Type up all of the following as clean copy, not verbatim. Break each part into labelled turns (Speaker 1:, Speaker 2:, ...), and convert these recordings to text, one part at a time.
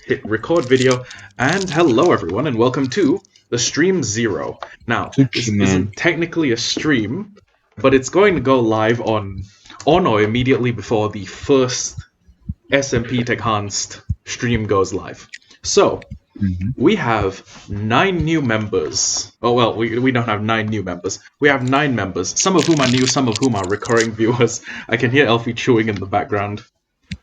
Speaker 1: hit record video, and hello everyone, and welcome to the stream 0. Now, this isn't technically a stream, but it's going to go live on or immediately before the first SMP Techanced stream goes live. So, we have 9 new members. Oh, well, we don't have 9 new members. We have 9 members, some of whom are new, some of whom are recurring viewers. I can hear Elfi chewing in the background.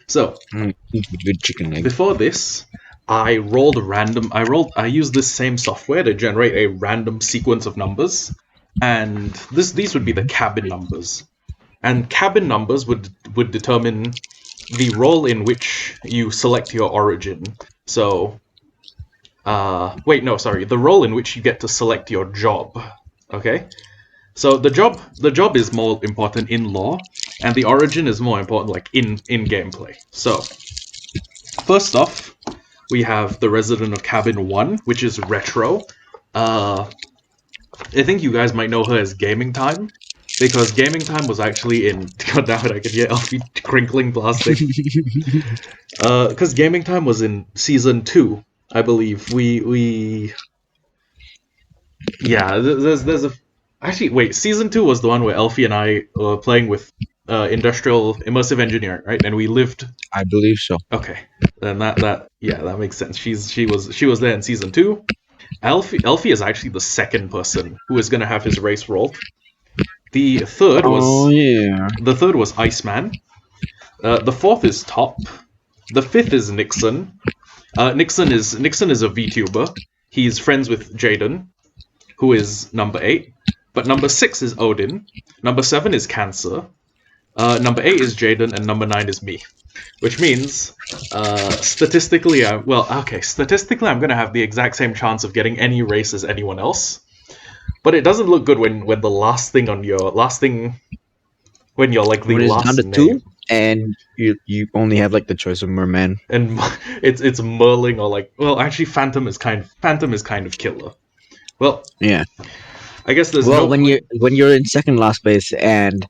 Speaker 1: So,
Speaker 2: good chicken leg.
Speaker 1: Before this, I used this same software to generate a random sequence of numbers, and these would be the cabin numbers. And cabin numbers would determine the role in which you select your origin. So, the role in which you get to select your job. Okay? So the job is more important in lore, and the origin is more important like in gameplay. So, first off, we have the resident of cabin 1, which is Retro. I think you guys might know her as Gaming Time, because Gaming Time was actually in... God damn it, I could hear Elfi crinkling plastic. Because Gaming Time was in Season 2, I believe. There's a... Actually, wait, Season 2 was the one where Elfi and I were playing with industrial immersive engineering, right? And we lived...
Speaker 2: I believe so.
Speaker 1: Okay, then that makes sense. She was there in Season 2. Elfi is actually the second person who is going to have his race rolled. The third was Iceman. The fourth is Top. The fifth is Nixon. Nixon is a VTuber. He's friends with Jaden, who is number 8. But number 6 is Odin. Number 7 is Cancer. Number 8 is Jaden, and number 9 is me. Which means, statistically, I'm going to have the exact same chance of getting any race as anyone else. But it doesn't look good when the last thing like the last
Speaker 2: down to
Speaker 1: name.
Speaker 2: 2, and you only have like the choice of Merman.
Speaker 1: And it's Merling or actually Phantom is kind of killer. Well,
Speaker 2: yeah.
Speaker 1: I guess there's
Speaker 2: when you're in second last place and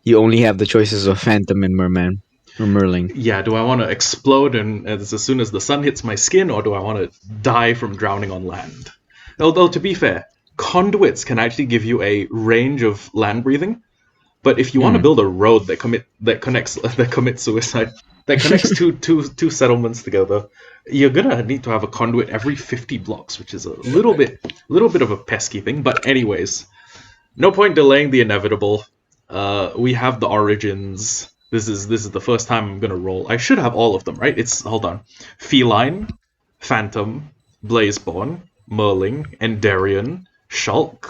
Speaker 2: you only have the choices of Phantom and Merman or Merling.
Speaker 1: Yeah, do I want to explode and as soon as the sun hits my skin, or do I want to die from drowning on land? Although to be fair, conduits can actually give you a range of land breathing, but if you want to build a road that connects suicide, that connects two settlements together, you're gonna need to have a conduit every 50 blocks, which is a little bit of a pesky thing. But anyways, no point delaying the inevitable. We have the origins. This is the first time I'm gonna roll. I should have all of them, right? Hold on. Feline, Phantom, Blazeborn, Merling, Endarian, Shulk,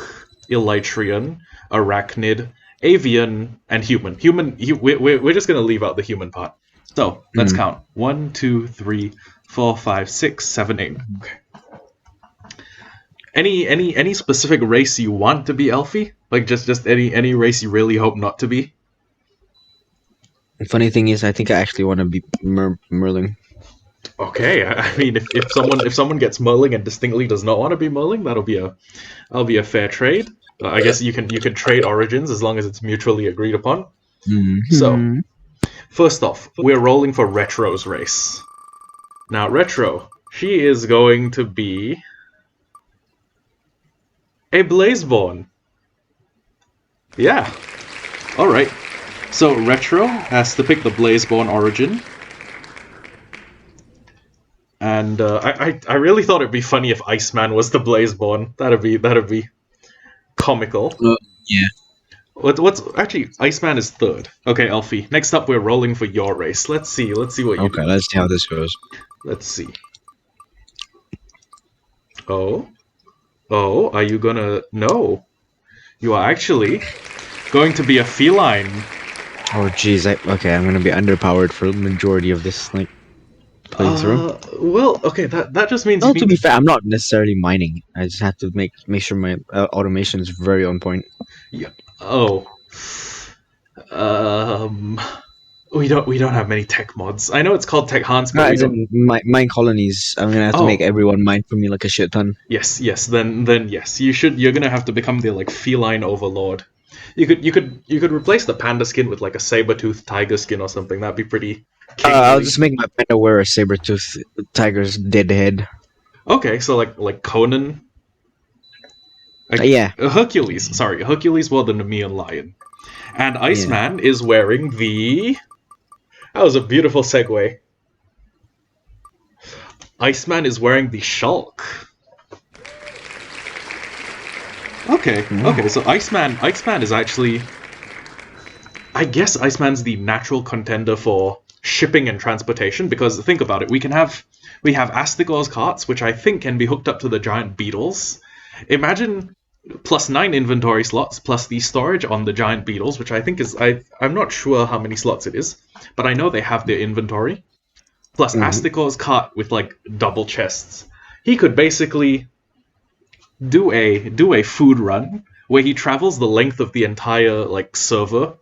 Speaker 1: Elytrian, Arachnid, Avian, and Human. We're just gonna leave out the human part. So let's count. 1, 2, 3, 4, 5, 6, 7, 8. Okay. Any specific race you want to be, Elfi? Like just any race you really hope not to be?
Speaker 2: The funny thing is, I think I actually want to be Merling.
Speaker 1: Okay, I mean, if someone gets Merling and distinctly does not want to be Merling, that'll be a fair trade. I guess you can trade origins as long as it's mutually agreed upon. So, first off, we're rolling for Retro's race. Now, Retro, she is going to be a Blazeborn. Yeah. All right. So Retro has to pick the Blazeborn origin. And I really thought it'd be funny if Iceman was the Blazeborn. That'd be comical.
Speaker 2: Yeah.
Speaker 1: What's actually Iceman is third. Okay, Elfi. Next up, we're rolling for your race. Let's see what you.
Speaker 2: Okay, let's see how this goes.
Speaker 1: Let's see. Oh, are you gonna? No, you are actually going to be a feline.
Speaker 2: Oh jeez, I'm gonna be underpowered for the majority of this playthrough.
Speaker 1: Well, okay, that just means.
Speaker 2: Well, to be fair, I'm not necessarily mining. I just have to make sure my automation is very on point.
Speaker 1: Yeah. Oh. We don't have many tech mods. I know it's called Techanced, but
Speaker 2: mine colonies. I'm gonna have to make everyone mine for me like a shit ton.
Speaker 1: Yes. Then yes, you're gonna have to become the feline overlord. You could replace the panda skin with like a saber-toothed tiger skin or something. That'd be pretty
Speaker 2: I'll
Speaker 1: kingly.
Speaker 2: just make my panda wear a saber-tooth tiger's dead head.
Speaker 1: Okay, so like Conan, like
Speaker 2: Yeah,
Speaker 1: Hercules. Sorry, Hercules wore the Nemean lion, and
Speaker 2: yeah.
Speaker 1: Iceman is wearing the. That was a beautiful segue. Iceman is wearing the Shulk. Okay.
Speaker 2: Mm.
Speaker 1: So Iceman is actually. I guess Iceman's the natural contender for shipping and transportation because think about it, we have Astigor's carts, which I think can be hooked up to the giant beetles. Imagine +9 inventory slots plus the storage on the giant beetles, which I think is I'm not sure how many slots it is, but I know they have their inventory. Plus
Speaker 2: Hmm.
Speaker 1: Astigor's cart with like double chests. He could basically do a food run where he travels the length of the entire like server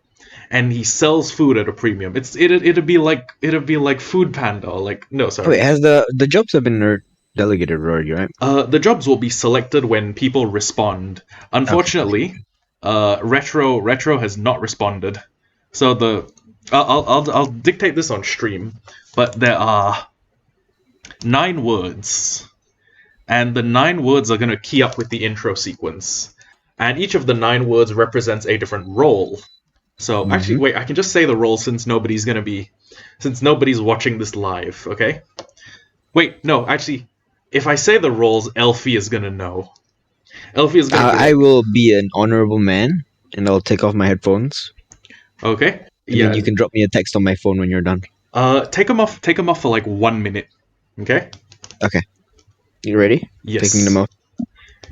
Speaker 1: and he sells food at a premium. It'd be like Food Panda or like no
Speaker 2: Wait,
Speaker 1: sorry.
Speaker 2: has the jobs have been delegated already, right?
Speaker 1: The jobs will be selected when people respond.
Speaker 2: Okay.
Speaker 1: Unfortunately, Retro has not responded. So I'll dictate this on stream, but there are 9 words, and the 9 words are gonna key up with the intro sequence, and each of the 9 words represents a different role. So actually,
Speaker 2: Hmm.
Speaker 1: wait, I can just say the role since nobody's watching this live, okay? Wait, no, actually, if I say the roles, Elfi is gonna know. Elfi is gonna be
Speaker 2: I
Speaker 1: like,
Speaker 2: will be an honorable man, and I'll take off my headphones,
Speaker 1: okay,
Speaker 2: and then
Speaker 1: yeah,
Speaker 2: you can drop me a text on my phone when you're done.
Speaker 1: take them off for like 1 minute, okay?
Speaker 2: Okay. You ready? Taking them
Speaker 1: Yes.
Speaker 2: off.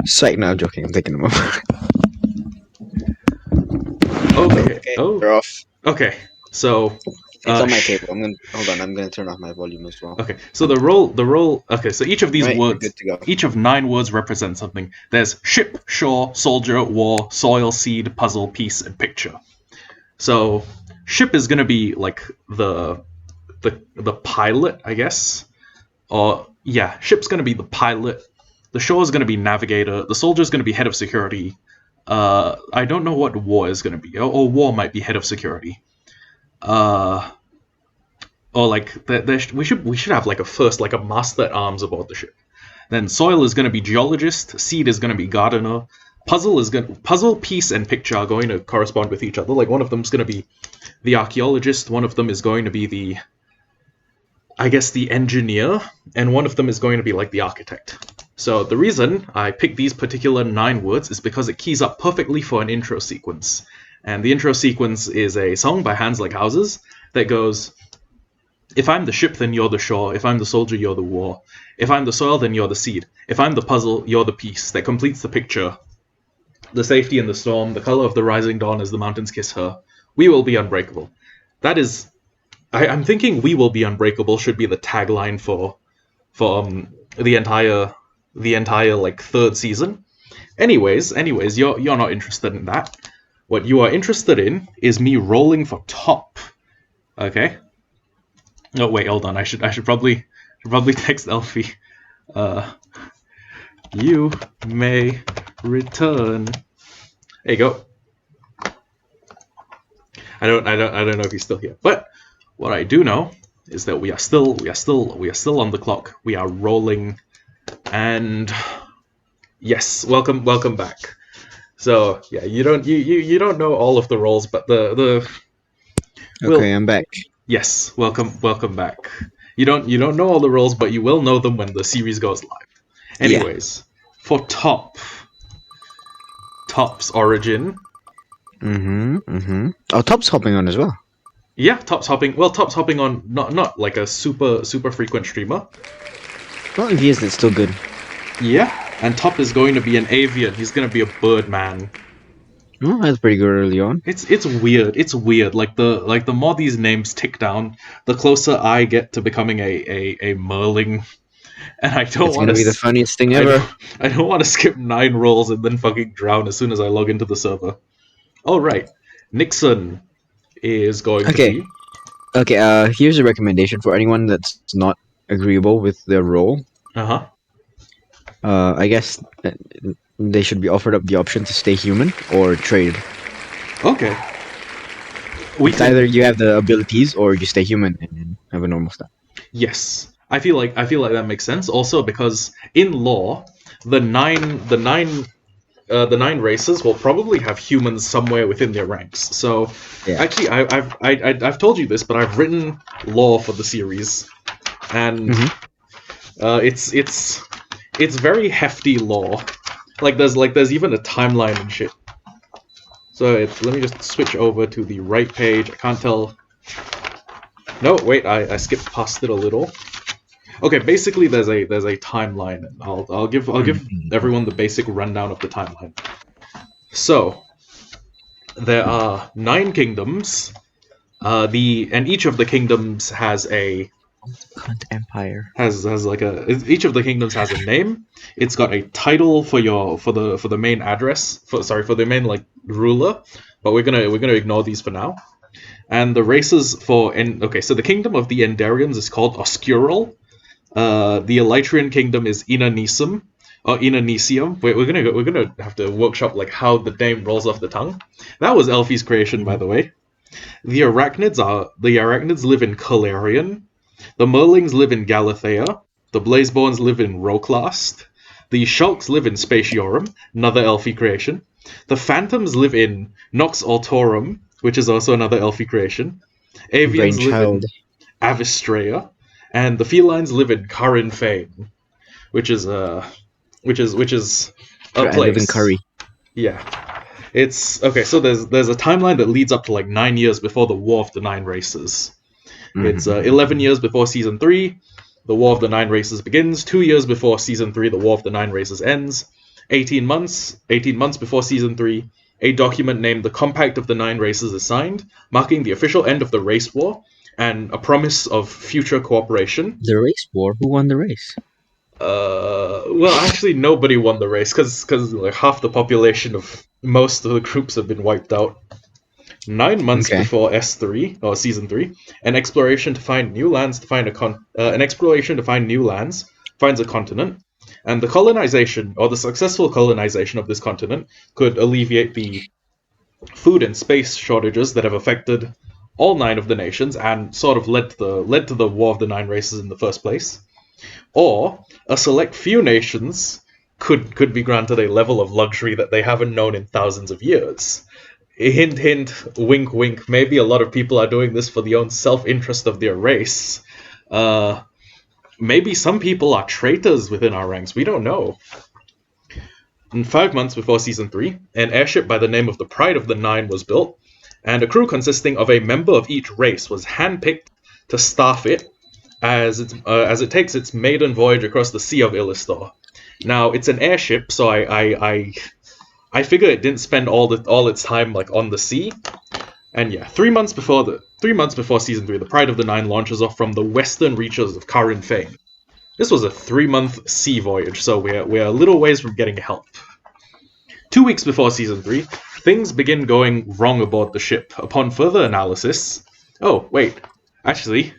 Speaker 2: Psych, no, I'm joking. I'm taking them off.
Speaker 1: Okay.
Speaker 2: Okay,
Speaker 1: Oh,
Speaker 2: they're off.
Speaker 1: okay. So,
Speaker 2: It's on my
Speaker 1: shh.
Speaker 2: table. I'm gonna hold on. I'm gonna turn off my volume as well.
Speaker 1: Okay, so the role. Okay, so each of these
Speaker 2: Right, you're good
Speaker 1: words,
Speaker 2: to go.
Speaker 1: each of 9 words represents something. There's ship, shore, soldier, war, soil, seed, puzzle, piece, and picture. So, ship is gonna be like the pilot, I guess. Or yeah, ship's gonna be the pilot. The shore is gonna be navigator. The soldier is gonna be head of security. I don't know what war is gonna be. Or war might be head of security. Uh, or like we should have like a first like a master at arms aboard the ship. Then soil is going to be geologist, seed is going to be gardener, puzzle piece and picture are going to correspond with each other. Like one of them is going to be the archaeologist, one of them is going to be the I guess the engineer, and one of them is going to be like the architect. So the reason I picked these particular 9 words is because it keys up perfectly for an intro sequence. And the intro sequence is a song by Hands Like Houses that goes if I'm the ship, then you're the shore. If I'm the soldier, you're the war. If I'm the soil, then you're the seed. If I'm the puzzle, you're the piece that completes the picture. The safety in the storm, the color of the rising dawn as the mountains kiss her. We will be unbreakable. That is, I'm thinking "We will be unbreakable" should be the tagline for the entire like third season. Anyways, you're not interested in that. What you are interested in is me rolling for top. Okay. Oh wait, hold on. I should probably text Elfi. Uh, you may return. There you go. I don't know if he's still here, but what I do know is that we are still on the clock. We are rolling, and yes, welcome back. So yeah, you don't know all of the roles, but the
Speaker 2: Okay,
Speaker 1: well,
Speaker 2: I'm back.
Speaker 1: yes, welcome back. You don't know all the roles, but you will know them when the series goes live.
Speaker 2: Yeah.
Speaker 1: Anyways, for Top's origin,
Speaker 2: Mm-hmm. Mm-hmm. Oh, Top's hopping on as well.
Speaker 1: yeah, Top's hopping. Well, Top's hopping on not like a super frequent streamer.
Speaker 2: Well, if he is, it's still good.
Speaker 1: Yeah, and Top is going to be an avian. He's going to be a bird man.
Speaker 2: Well, that's pretty good early on.
Speaker 1: It's weird. It's weird. Like the more these names tick down, the closer I get to becoming a merling. And I don't
Speaker 2: It's
Speaker 1: want
Speaker 2: gonna be the
Speaker 1: to.
Speaker 2: funniest thing
Speaker 1: I
Speaker 2: ever.
Speaker 1: don't. I don't want to skip 9 rolls and then fucking drown as soon as I log into the server. All right, Nixon is going to
Speaker 2: Okay.
Speaker 1: be.
Speaker 2: Okay. Here's a recommendation for anyone that's not agreeable with their role.
Speaker 1: Uh huh.
Speaker 2: I guess they should be offered up the option to stay human or trade.
Speaker 1: Okay. We
Speaker 2: It's
Speaker 1: can.
Speaker 2: either you have the abilities or you stay human and have a normal stat.
Speaker 1: Yes, I feel like that makes sense. Also, because in lore, the nine races will probably have humans somewhere within their ranks. So,
Speaker 2: Yeah.
Speaker 1: actually, I've told you this, but I've written lore for the series, and
Speaker 2: Mhm.
Speaker 1: it's very hefty lore. There's even a timeline and shit. So let me just switch over to the right page. I can't tell. No, wait, I skipped past it a little. Okay, basically there's a timeline. I'll give
Speaker 2: Mhm.
Speaker 1: everyone the basic rundown of the timeline. So there are 9 kingdoms. And each of the kingdoms
Speaker 2: Cunt Empire.
Speaker 1: has like a each of the kingdoms has a name. It's got a title for the main address for the main like ruler, but we're gonna ignore these for now. And the races so the kingdom of the Endarians is called Oscural. The Elytrian kingdom is Inanisum or Inanisium. We're gonna have to workshop like how the name rolls off the tongue. That was Elfi's creation, by
Speaker 2: Mhm.
Speaker 1: the way. The Arachnids live in Calarian. The Merlings live in Galathea. The Blazeborns live in Roklast. The Shulks live in Spatiorum, another Elfi creation. The Phantoms live in Nox Altorum, which is also another Elfi creation. Avians live
Speaker 2: Brainchild.
Speaker 1: in Avistrea, and the felines live in Karin Fane, which is a
Speaker 2: I live in
Speaker 1: place.
Speaker 2: Curry.
Speaker 1: Yeah, it's okay. So there's a timeline that leads up to like 9 years before the War of the Nine Races. It's 11
Speaker 2: Mhm.
Speaker 1: years before season 3. The War of the Nine Races begins. 2 years before season 3, the War of the Nine Races ends. 18 months before season 3, a document named the Compact of the Nine Races is signed, marking the official end of the race war and a promise of future cooperation.
Speaker 2: The race war. Who won the race?
Speaker 1: Well, actually, nobody won the race because like half the population of most of the groups have been wiped out. 9 months
Speaker 2: Okay.
Speaker 1: before S3 or season 3, an exploration to find new lands to find an exploration to find new lands finds a continent, and the colonization or the successful colonization of this continent could alleviate the food and space shortages that have affected all 9 of the nations and sort of led to the War of the Nine Races in the first place. Or a select few nations could be granted a level of luxury that they haven't known in thousands of years. Hint, hint, wink, wink. Maybe a lot of people are doing this for the own self-interest of their race. Uh, Maybe some people are traitors within our ranks. We don't know. And 5 months before season 3, an airship by the name of the Pride of the Nine was built, and a crew consisting of a member of each race was handpicked to staff it as it takes its maiden voyage across the Sea of Illistor. Now it's an airship, so I figure it didn't spend all its time like on the sea. And yeah, 3 months before season 3, the Pride of the Nine launches off from the western reaches of Karin Fane. This was a 3-month sea voyage, so we're a little ways from getting help. 2 weeks before season 3, things begin going wrong aboard the ship. Upon further analysis, oh wait, actually,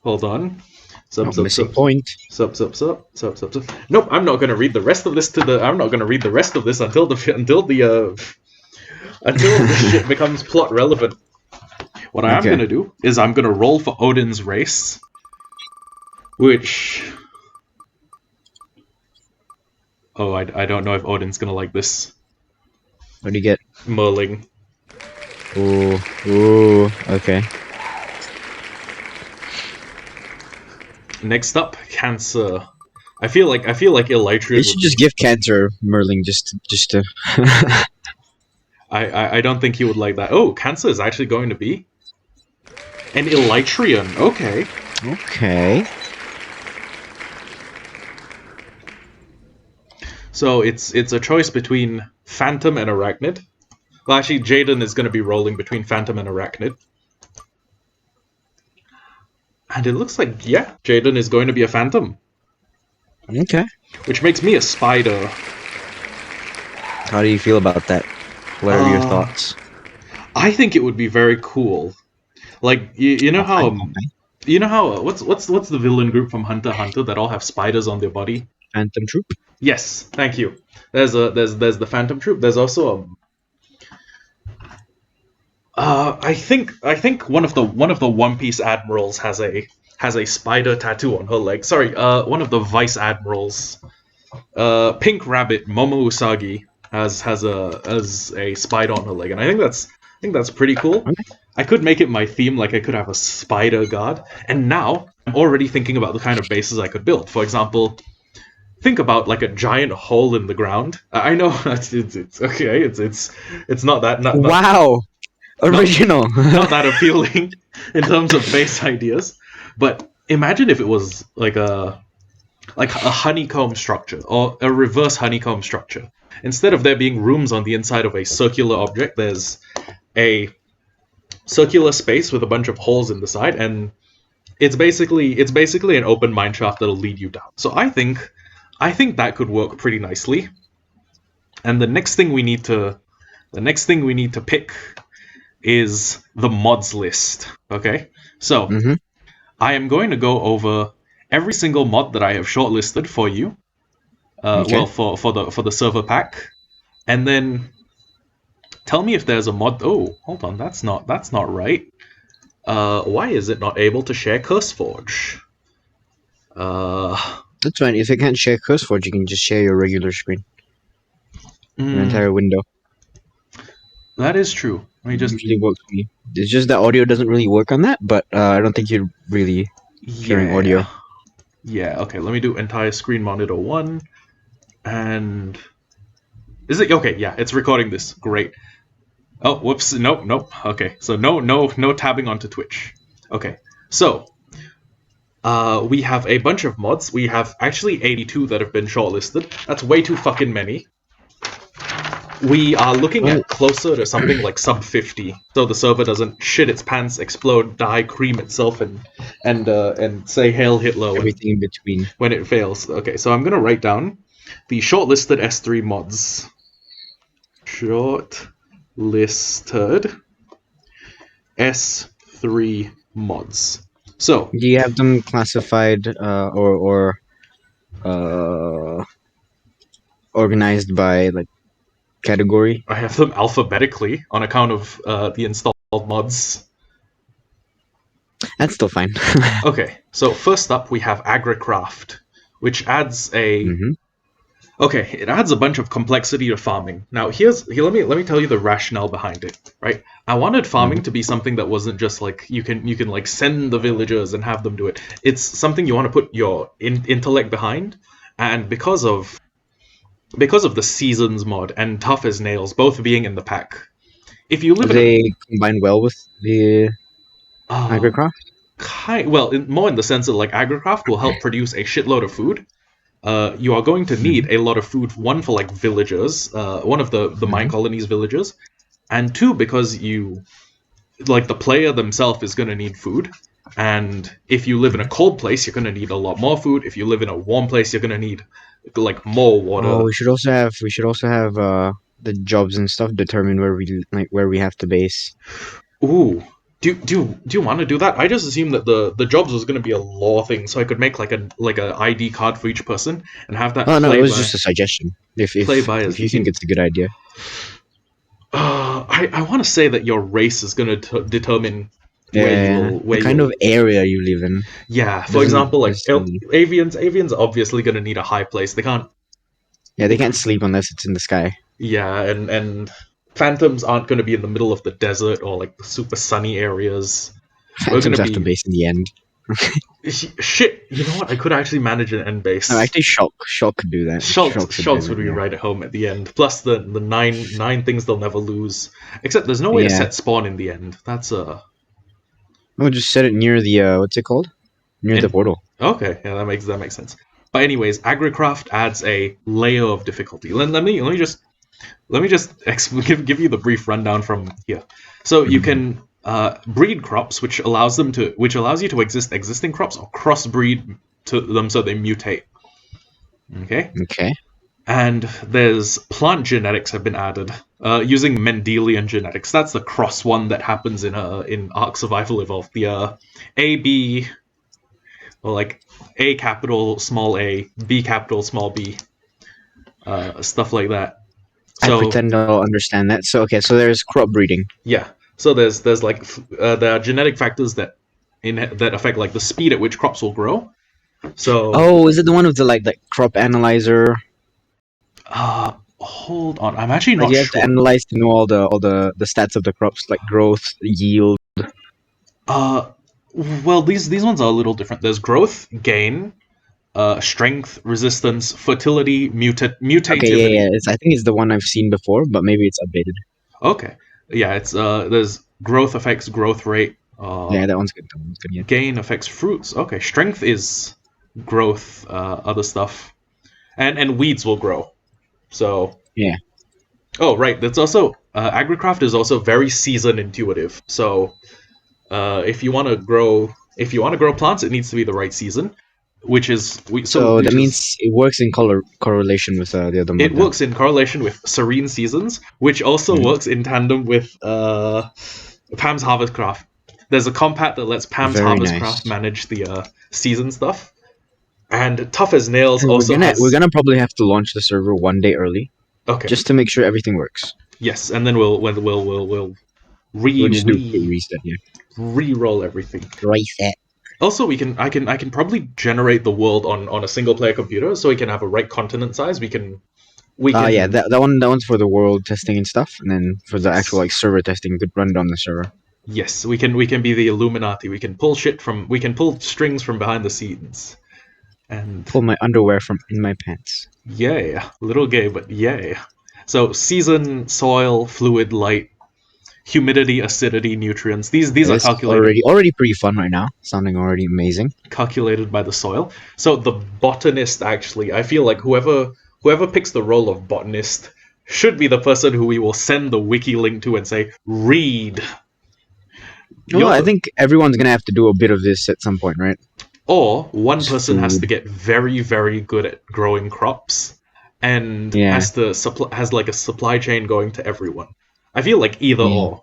Speaker 1: hold on.
Speaker 2: Oh,
Speaker 1: Sub sub
Speaker 2: missing
Speaker 1: sub
Speaker 2: point.
Speaker 1: sub sub sub sub sub sub. Nope, I'm not gonna read the rest of this I'm not gonna read the rest of this until the shit becomes plot relevant. What I am
Speaker 2: Okay.
Speaker 1: gonna do is I'm gonna roll for Odin's race, which I don't know if Odin's gonna like this.
Speaker 2: What do you get?
Speaker 1: Merling.
Speaker 2: Ooh. Ooh. Okay.
Speaker 1: Next up, Cancer. I feel like
Speaker 2: They
Speaker 1: Elytrian
Speaker 2: should
Speaker 1: would
Speaker 2: just
Speaker 1: be.
Speaker 2: give Cancer Merling just to.
Speaker 1: I don't think he would like that. Oh, Cancer is actually going to be an Elytrian. Okay.
Speaker 2: Okay.
Speaker 1: So it's a choice between Phantom and Arachnid. Well, actually, Jaden is going to be rolling between Phantom and Arachnid. And it looks like, yeah, Jaden is going to be a Phantom,
Speaker 2: Okay.
Speaker 1: which makes me a Spider.
Speaker 2: How do you feel about that? What are your
Speaker 1: Uh,
Speaker 2: thoughts?
Speaker 1: I think it would be very cool. Like you know how
Speaker 2: Okay. Okay.
Speaker 1: what's the villain group from Hunter x Hunter that all have spiders on their body?
Speaker 2: Phantom Troop.
Speaker 1: Yes, thank you. There's the Phantom Troop. There's also I think one of the One Piece admirals has a spider tattoo on her leg. Sorry, one of the vice admirals, Pink Rabbit Momo Usagi has a spider on her leg, and I think that's pretty cool.
Speaker 2: Okay.
Speaker 1: I could make it my theme, like I could have a spider god, and now I'm already thinking about the kind of bases I could build. For example, think about like a giant hole in the ground. I know it's okay. It's not that
Speaker 2: Wow,
Speaker 1: not
Speaker 2: original.
Speaker 1: not that appealing in terms of base ideas, but imagine if it was like a honeycomb structure or a reverse honeycomb structure. Instead of there being rooms on the inside of a circular object, there's a circular space with a bunch of holes in the side, and it's basically an open mineshaft that'll lead you down. So I think that could work pretty nicely. And the next thing we need to pick is the mods list. Okay, so
Speaker 2: hmm
Speaker 1: I am going to go over every single mod that I have shortlisted for you.
Speaker 2: Okay.
Speaker 1: Well, for the server pack, and then tell me if there's a mod. Oh, hold on, that's not right. Why is it not able to share CurseForge? Uh,
Speaker 2: That's fine. If you can't share CurseForge, you can just share your regular screen, your
Speaker 1: mm,
Speaker 2: entire window.
Speaker 1: that is true. Let me
Speaker 2: It
Speaker 1: just
Speaker 2: usually works for me. It's just that audio doesn't really work on that, but I don't think you're really hearing audio.
Speaker 1: yeah, yeah. Okay, let me do entire screen monitor 1, and is it okay? Yeah, it's recording this. Great. Oh, whoops. Nope. Okay, so no tabbing onto Twitch. Okay, so we have a bunch of mods. We have actually 82 that have been shortlisted. That's way too fucking many. We are looking
Speaker 2: Well,
Speaker 1: at closer to something like sub 50, so the server doesn't shit its pants, explode, die, cream itself, and say Hail Hitler
Speaker 2: everything in between.
Speaker 1: when it fails. Okay, so I'm gonna write down the shortlisted S3 mods. Shortlisted S3 mods. So
Speaker 2: Do you have them classified or uh, organized by like category?
Speaker 1: I have them alphabetically on account of the installed mods.
Speaker 2: That's still fine.
Speaker 1: Okay, so first up we have Agricraft, which adds a
Speaker 2: hmm
Speaker 1: okay, it adds a bunch of complexity to farming. Now here let me tell you the rationale behind it, right? I wanted farming
Speaker 2: hmm
Speaker 1: to be something that wasn't just like you can like send the villagers and have them do it. It's something you want to put your intellect behind, and because of the seasons mod and tough as nails both being in the pack. If you live in a
Speaker 2: They combine well with the
Speaker 1: um
Speaker 2: Agricraft.
Speaker 1: more in the sense that like Agricraft will help produce a shitload of food. You are going to need
Speaker 2: hmm
Speaker 1: a lot of food. One for like villagers, one of the mine
Speaker 2: hmm
Speaker 1: colonies villagers, and two because you like the player themselves is going to need food. And if you live in a cold place, you're going to need a lot more food. If you live in a warm place, you're going to need like more water.
Speaker 2: Oh, we should also have the jobs and stuff determine where we have to base.
Speaker 1: Ooh. Do you want to do that? I just assumed that the jobs was going to be a law thing, so I could make like a ID card for each person and have that
Speaker 2: Oh no, it
Speaker 1: play
Speaker 2: was
Speaker 1: by
Speaker 2: just a suggestion. If
Speaker 1: play
Speaker 2: if
Speaker 1: by as
Speaker 2: if you think
Speaker 1: needed.
Speaker 2: it's a good idea.
Speaker 1: I want to say that your race is going to determine where you
Speaker 2: Yeah,
Speaker 1: will
Speaker 2: the
Speaker 1: where
Speaker 2: kind of
Speaker 1: you'll
Speaker 2: area you live in
Speaker 1: yeah. For
Speaker 2: doesn't
Speaker 1: example, like
Speaker 2: necessarily.
Speaker 1: avians obviously going to need a high place. They can't.
Speaker 2: Yeah, they can't sleep unless it's in the sky.
Speaker 1: Yeah, and phantoms aren't going to be in the middle of the desert or like the super sunny areas. We're going to
Speaker 2: Phantoms have to
Speaker 1: be
Speaker 2: base in the end.
Speaker 1: shit. You know what? I could actually manage an end
Speaker 2: No,
Speaker 1: base.
Speaker 2: actually, Shock could do that. Shock should do
Speaker 1: Shulks would
Speaker 2: that.
Speaker 1: be
Speaker 2: Yeah.
Speaker 1: right at home at the end. Plus the nine things they'll never lose. Except there's no way to
Speaker 2: Yeah.
Speaker 1: set spawn in the end. That's
Speaker 2: We'll just set it near the what's it called? Near the
Speaker 1: and
Speaker 2: portal.
Speaker 1: okay, yeah, that makes sense. But anyways, Agricraft adds a layer of difficulty. Let me just give you the brief rundown from here. So you
Speaker 2: Mhm.
Speaker 1: can breed crops, which allows you to existing crops or crossbreed to them so they mutate. Okay,
Speaker 2: Okay.
Speaker 1: and there's plant genetics have been added using Mendelian genetics. That's the cross one that happens in Ark Survival Evolved. The A B or like A capital small a, B capital small b, stuff like that.
Speaker 2: I
Speaker 1: So
Speaker 2: pretend I'll understand that. So okay, so there's crop breeding.
Speaker 1: yeah, So there's like there are genetic factors that affect like the speed at which crops will grow. So
Speaker 2: Oh, is it the one with the like crop analyzer?
Speaker 1: hold on, I'm actually
Speaker 2: Like
Speaker 1: not
Speaker 2: you have to
Speaker 1: sure.
Speaker 2: analyze to know all the stats of the crops, like growth, yield.
Speaker 1: Uh, well, these ones are a little different. There's growth, gain, strength, resistance, fertility,
Speaker 2: Okay, yeah, yeah.
Speaker 1: mutativity.
Speaker 2: I think it's the one I've seen before, but maybe it's updated.
Speaker 1: Okay, yeah, it's there's growth affects growth rate.
Speaker 2: Yeah, that one's good. That one's good. Yeah.
Speaker 1: Gain affects fruits. Okay, strength is growth. Other stuff, and weeds will grow. So
Speaker 2: Yeah.
Speaker 1: oh right, that's also agricraft is also very season intuitive. So if you want to grow plants, it needs to be the right season,
Speaker 2: So that
Speaker 1: which is
Speaker 2: means it works in correlation with the other
Speaker 1: it
Speaker 2: mod then.
Speaker 1: works in correlation with serene seasons, which also
Speaker 2: Hmm.
Speaker 1: works in tandem with Pam's Harvestcraft. There's a compat that lets Pam's
Speaker 2: Very
Speaker 1: Harvestcraft
Speaker 2: nice.
Speaker 1: manage the season stuff, and Tough as Nails
Speaker 2: Hey, we're
Speaker 1: also
Speaker 2: gonna we're
Speaker 1: has.
Speaker 2: gonna probably have to launch the server one day early
Speaker 1: Okay,
Speaker 2: just to make sure everything works.
Speaker 1: yes, and then we'll
Speaker 2: We'll just do a quick reset here.
Speaker 1: re-roll everything.
Speaker 2: Reset.
Speaker 1: Also, I can probably generate the world on a single player computer, so we can have a right continent size. We
Speaker 2: Yeah,
Speaker 1: can
Speaker 2: that one's for the world testing and stuff, and then for the actual
Speaker 1: yes
Speaker 2: like server testing, you could run it on the server.
Speaker 1: yes we can be the Illuminati. We can pull strings from behind the scenes, and
Speaker 2: Pull my underwear from in my pants.
Speaker 1: yeah, little gay, but yeah. So season, soil, fluid, light, humidity, acidity, nutrients. These are
Speaker 2: This already pretty fun right now. Sounding already amazing.
Speaker 1: calculated by the soil. So the botanist actually, I feel like whoever picks the role of botanist should be the person who we will send the wiki link to and say, read.
Speaker 2: Well, I
Speaker 1: Your
Speaker 2: think everyone's gonna have to do a bit of this at some point, right?
Speaker 1: or one
Speaker 2: It's
Speaker 1: person has
Speaker 2: food.
Speaker 1: to get very, very good at growing crops and
Speaker 2: Yeah.
Speaker 1: has like a supply chain going to everyone. I feel like either
Speaker 2: Yeah.
Speaker 1: or.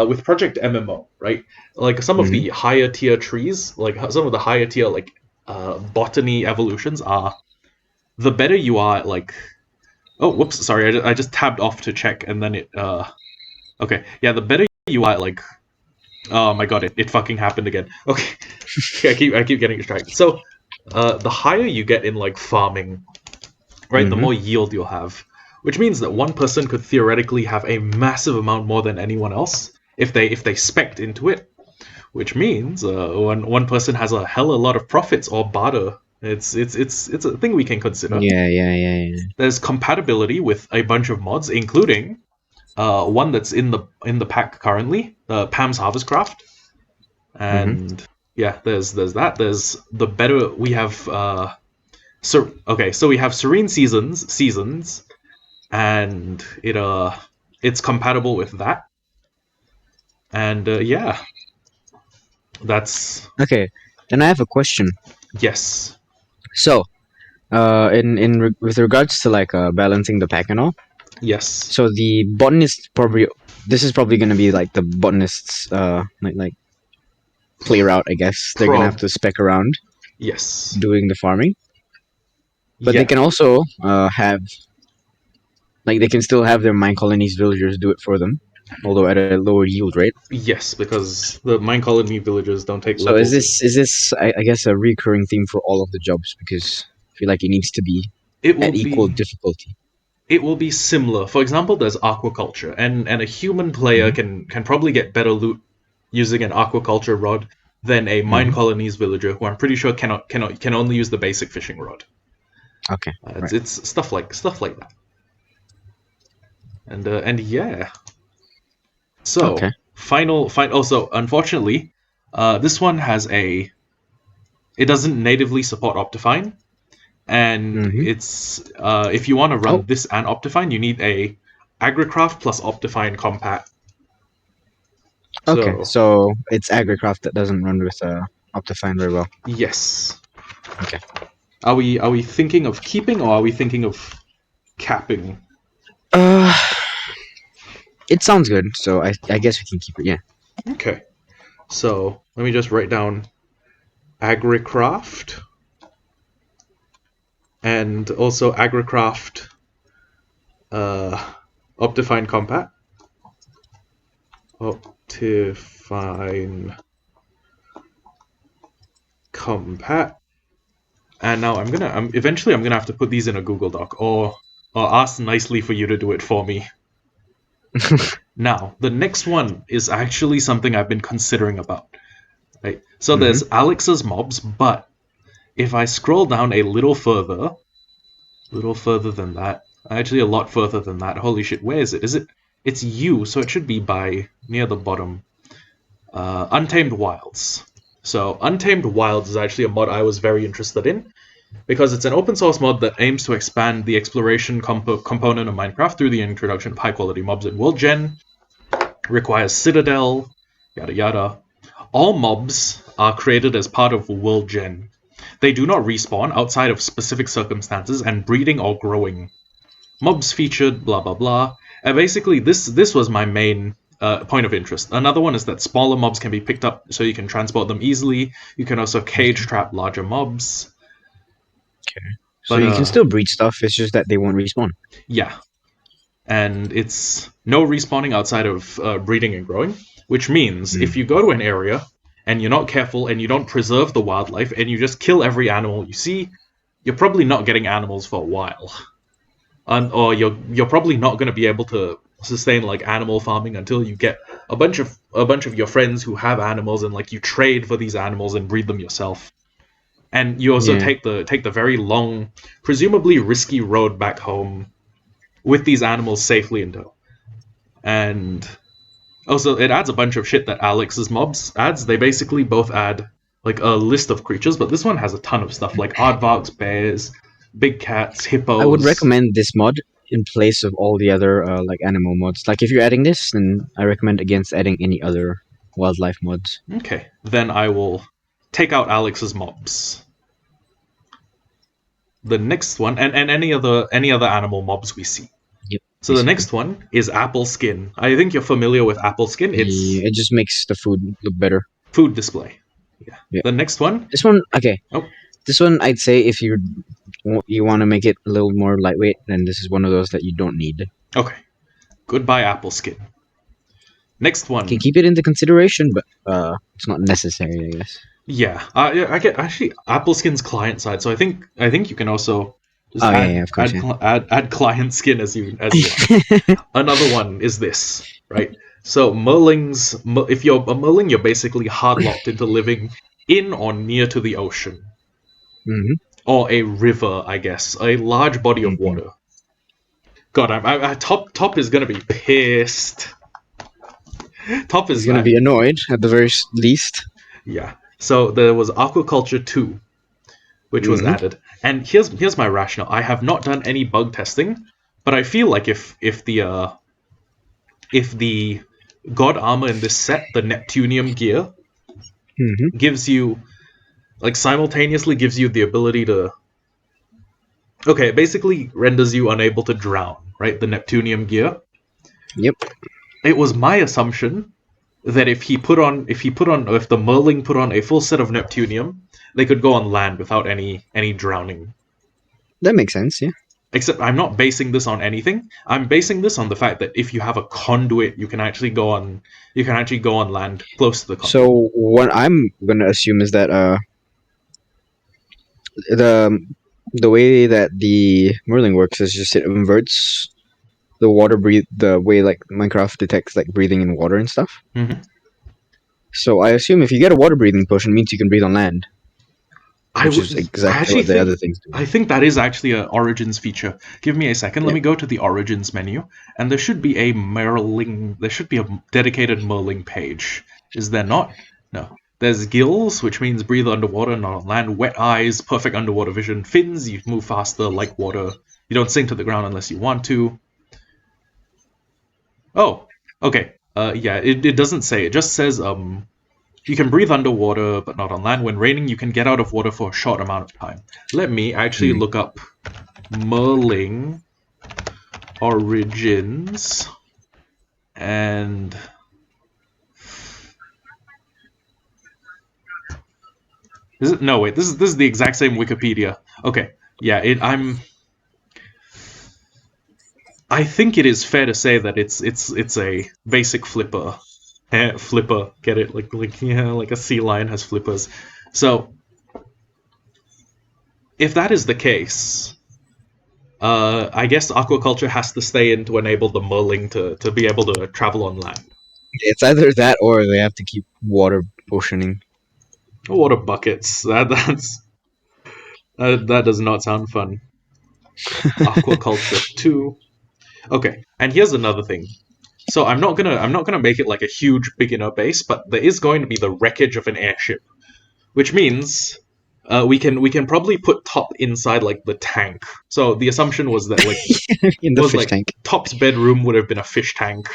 Speaker 1: With Project MMO, right? Like some of
Speaker 2: Hmm.
Speaker 1: the higher tier trees, like some of the higher tier like botany evolutions are the better you are at like. Oh, whoops! Sorry, I just tabbed off to check, and then it. Okay, yeah, the better you are at like. Oh my god! It fucking happened again. Okay, I keep getting distracted. So, the higher you get in like farming, right, the
Speaker 2: Hmm.
Speaker 1: more yield you'll have. Which means that one person could theoretically have a massive amount more than anyone else if they spec'd into it. Which means one person has a hell of a lot of profits or barter. It's a thing we can consider.
Speaker 2: Yeah. Yeah. Yeah. Yeah.
Speaker 1: There's compatibility with a bunch of mods, including one that's in the pack currently, Pam's Harvestcraft,
Speaker 2: Hmm.
Speaker 1: and yeah, there's that. There's the better we have. So we have Serene seasons, and it's compatible with that. And yeah, that's
Speaker 2: Okay. Then I have a question.
Speaker 1: yes,
Speaker 2: So, with regards to like balancing the pack and all,
Speaker 1: yes,
Speaker 2: so the botanist probably this is probably gonna be like the botanist's like play route, I guess. They're gonna have
Speaker 1: prob,
Speaker 2: to spec around
Speaker 1: yes,
Speaker 2: doing the farming, but they
Speaker 1: yeah,
Speaker 2: can also have like they can still have their mine colonies villagers do it for them, although at a lower yield, right?
Speaker 1: yes, because the mine colony villagers don't take
Speaker 2: So is
Speaker 1: levels.
Speaker 2: this I guess a recurring theme for all of the jobs because I feel like it needs to be
Speaker 1: It will
Speaker 2: at equal
Speaker 1: be
Speaker 2: difficulty.
Speaker 1: it will be similar. For example, there's aquaculture, and a human player
Speaker 2: Hmm.
Speaker 1: can probably get better loot using an aquaculture rod than a mine
Speaker 2: Hmm.
Speaker 1: colonies villager, who I'm pretty sure can only use the basic fishing rod.
Speaker 2: Okay,
Speaker 1: It's
Speaker 2: right.
Speaker 1: it's stuff like that, and yeah.
Speaker 2: Okay.
Speaker 1: So final. Also, unfortunately, this one has a it doesn't natively support Optifine, and
Speaker 2: Hmm.
Speaker 1: it's if you want to
Speaker 2: Oh,
Speaker 1: run this and Optifine, you need a Agricraft plus Optifine compat.
Speaker 2: okay.
Speaker 1: So
Speaker 2: So it's Agricraft that doesn't run with Optifine very well.
Speaker 1: yes,
Speaker 2: Okay.
Speaker 1: are we thinking of keeping or are we thinking of capping?
Speaker 2: Uh, it sounds good. So I guess we can keep it. Yeah.
Speaker 1: Okay, so let me just write down Agricraft and also Agricraft uh, Optifine compat. Optifine Compat. And now eventually I'm gonna have to put these in a Google Doc or ask nicely for you to do it for me. Now, the next one is actually something I've been considering about. Right? So there's Alex's mobs, but if I scroll down a little further than that, actually a lot further than that. Holy shit, where is it? Is it? It's U, so it should be by near the bottom. Untamed Wilds. So Untamed Wilds is actually a mod I was very interested in because it's an open source mod that aims to expand the exploration component of Minecraft through the introduction of high quality mobs in World Gen. Requires Citadel, yada yada. All mobs are created as part of World Gen. They do not respawn outside of specific circumstances and breeding or growing. Mobs featured, blah blah blah. And basically, this was my main point of interest. Another one is that smaller mobs can be picked up so you can transport them easily. You can also cage trap larger mobs.
Speaker 2: Okay. So you can still breed stuff, it's just that they won't respawn.
Speaker 1: Yeah. And it's no respawning outside of breeding and growing, which means if you go to an area and you're not careful and you don't preserve the wildlife and you just kill every animal you see, you're probably not getting animals for a while. Or you're probably not going to be able to sustain like animal farming until you get a bunch of your friends who have animals and like you trade for these animals and breed them yourself. And you also take the very long, presumably risky road back home with these animals safely in tow. And also it adds a bunch of shit that Alex's mobs adds. They basically both add like a list of creatures, but this one has a ton of stuff like aardvarks, bears, big cats, hippos.
Speaker 2: I would recommend this mod in place of all the other like animal mods. Like if you're adding this, then I recommend against adding any other wildlife mods.
Speaker 1: Okay, then I will take out Alex's mobs. The next one, and any other animal mobs we see.
Speaker 2: Yep.
Speaker 1: So basically. The next one is apple skin. I think you're familiar with apple skin.
Speaker 2: It just makes the food look better.
Speaker 1: Food display. Yeah. Yep. The next one.
Speaker 2: This one, okay. Oh. This one, I'd say if you want to make it a little more lightweight, then this is one of those that you don't need.
Speaker 1: Okay. Goodbye, apple skin. Next one.
Speaker 2: You can keep it into consideration, but it's not necessary, I guess.
Speaker 1: Yeah, I get actually apple skin's client side, so I think you can also just add client skin as you want. Another one is this, right? So if you're a Merling, you're basically hard locked into living in or near to the ocean. Or a river, I guess, a large body of water. God, Top is gonna be pissed. Top is
Speaker 2: gonna be annoyed at the very least.
Speaker 1: Yeah. So there was Aquaculture 2, which was added, and here's my rationale. I have not done any bug testing, but I feel like if the god armor in this set, the Neptunium gear, gives you simultaneously gives you the ability to. Okay, it basically renders you unable to drown, right? The Neptunium gear.
Speaker 2: Yep.
Speaker 1: It was my assumption that if the Merling put on a full set of Neptunium, they could go on land without any drowning.
Speaker 2: That makes sense, yeah.
Speaker 1: Except I'm not basing this on anything. I'm basing this on the fact that if you have a conduit, you can actually go on land close to the conduit.
Speaker 2: So what I'm gonna assume is that the way that the Merling works is just it inverts the the way like Minecraft detects like breathing in water and stuff. So I assume if you get a water breathing potion, it means you can breathe on land. Which is exactly what the other things do.
Speaker 1: I think that is actually an Origins feature. Give me a second. Let me go to the Origins menu, and there should be a Merling. There should be a dedicated Merling page. Is there not? No. There's gills, which means breathe underwater, not on land. Wet eyes, perfect underwater vision. Fins, you move faster like water. You don't sink to the ground unless you want to. Oh, okay. Yeah, it doesn't say. It just says you can breathe underwater, but not on land. When raining, you can get out of water for a short amount of time. Let me actually look up Merling Origins and is it? No, wait. This is the exact same Wikipedia. Okay, yeah. I think it is fair to say that it's a basic flipper. Flipper, get it? Like a sea lion has flippers. So if that is the case, I guess aquaculture has to stay in to enable the mulling to be able to travel on land.
Speaker 2: It's either that or they have to keep water oceaning.
Speaker 1: Water buckets. That does not sound fun. Aquaculture 2. Okay, and here's another thing. So I'm not gonna make it like a huge big inner base, but there is going to be the wreckage of an airship, which means we can probably put Top inside like the tank. So the assumption was that
Speaker 2: In the fish tank.
Speaker 1: Top's bedroom would have been a fish tank,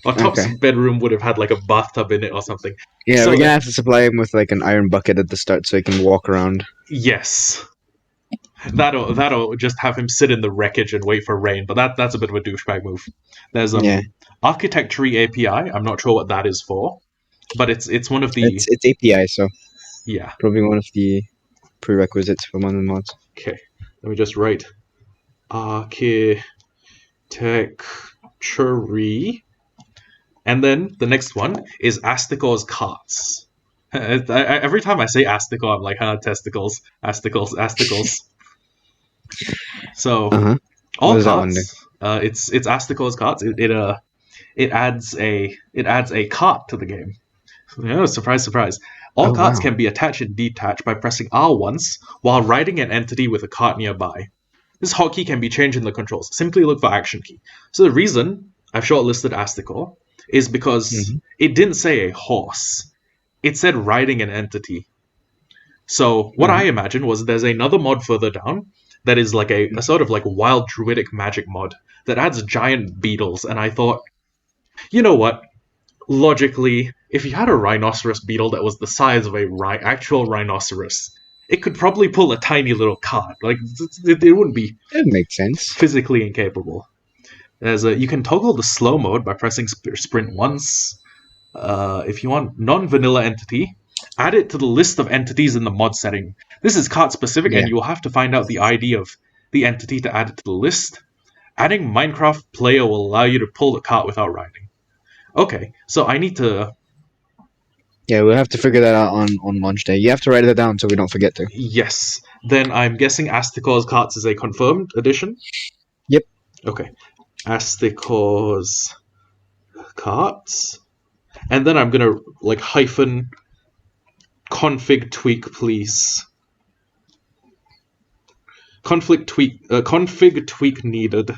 Speaker 1: or Top's
Speaker 2: Okay.
Speaker 1: bedroom would have had like a bathtub in it or something.
Speaker 2: Yeah,
Speaker 1: So
Speaker 2: we're gonna have to supply him with like an iron bucket at the start so he can walk around.
Speaker 1: yes, that'll just have him sit in the wreckage and wait for rain. But that's a bit of a douchebag move. There's
Speaker 2: Yeah.
Speaker 1: Architecture API. I'm not sure what that is for, but it's one of the
Speaker 2: It's API, so
Speaker 1: yeah.
Speaker 2: probably one of the prerequisites for one of the mods.
Speaker 1: Okay, let me just write architecture, and then the next one is Asticor's carts. Every time I say Asticor, I'm like, testicles, asticles. So
Speaker 2: Uh-huh.
Speaker 1: all
Speaker 2: What does that one
Speaker 1: carts, it's Asticor's carts. It adds a cart to the game. Surprise, surprise. All
Speaker 2: Oh,
Speaker 1: carts
Speaker 2: wow.
Speaker 1: can be attached and detached by pressing R once while riding an entity with a cart nearby. This hotkey can be changed in the controls. Simply look for Action Key. So the reason I've shortlisted Asticor is because it didn't say a horse. It said riding an entity. So what I imagined was there's another mod further down that is like a sort of like wild druidic magic mod that adds giant beetles, and I thought, you know what? Logically, if you had a rhinoceros beetle that was the size of a actual rhinoceros, it could probably pull a tiny little cart. Like it wouldn't be
Speaker 2: That makes sense.
Speaker 1: physically incapable. You can toggle the slow mode by pressing sprint once. If you want non-vanilla entity, add it to the list of entities in the mod setting. This is cart specific, and
Speaker 2: Yeah.
Speaker 1: you will have to find out the ID of the entity to add it to the list. Adding Minecraft player will allow you to pull the cart without riding. Okay, so I need to.
Speaker 2: Yeah, we'll have to figure that out on launch day. You have to write that down so we don't forget to.
Speaker 1: Yes. Then I'm guessing Asticor's carts is a confirmed addition?
Speaker 2: Yep.
Speaker 1: Okay. Asticor's carts. And then I'm gonna hyphen config tweak, please. Config tweak needed.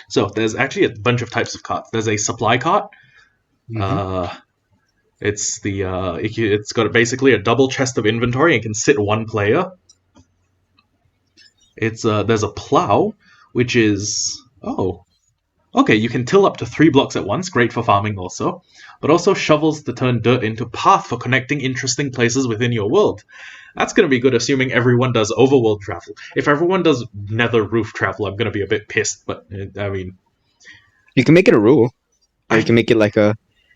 Speaker 1: So there's actually a bunch of types of carts. There's a supply cart. It's got basically a double chest of inventory and can sit one player. There's a plow, which is okay. You can till up to 3 blocks at once, great for farming also, but also shovels to turn dirt into path for connecting interesting places within your world. That's going to be good, assuming everyone does overworld travel. If everyone does nether roof travel, I'm going to be a bit pissed, but I mean...
Speaker 2: You can make it a rule. Or you can make it like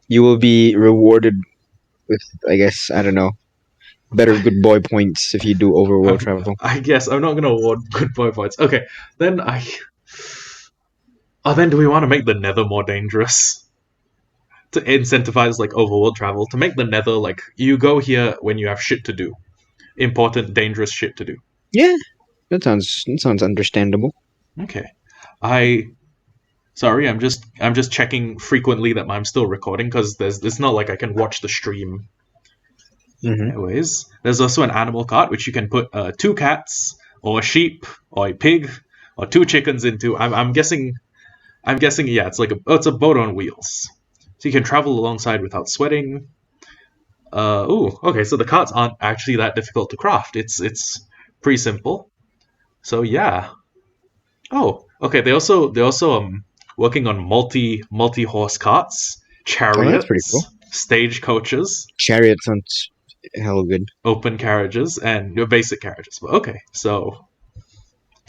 Speaker 2: you will be rewarded with, I guess, I don't know, better good boy points if you do overworld travel.
Speaker 1: I guess I'm not going to award good boy points. Okay, then then do we want to make the nether more dangerous? To incentivize overworld travel, to make the nether you go here when you have shit to do. Important, dangerous shit to do.
Speaker 2: Yeah, that sounds understandable.
Speaker 1: Okay. Sorry, I'm just checking frequently that I'm still recording because it's not like I can watch the stream. Anyways, there's also an animal cart which you can put 2 cats or a sheep or a pig or 2 chickens into. I'm guessing yeah, it's a boat on wheels. So you can travel alongside without sweating. Okay, so the carts aren't actually that difficult to craft. It's pretty simple. So yeah. Oh, okay. They also working on multi horse carts, chariots,
Speaker 2: that's pretty cool.
Speaker 1: stagecoaches,
Speaker 2: Chariot sounds hell good.
Speaker 1: open carriages, and your basic carriages. But okay, so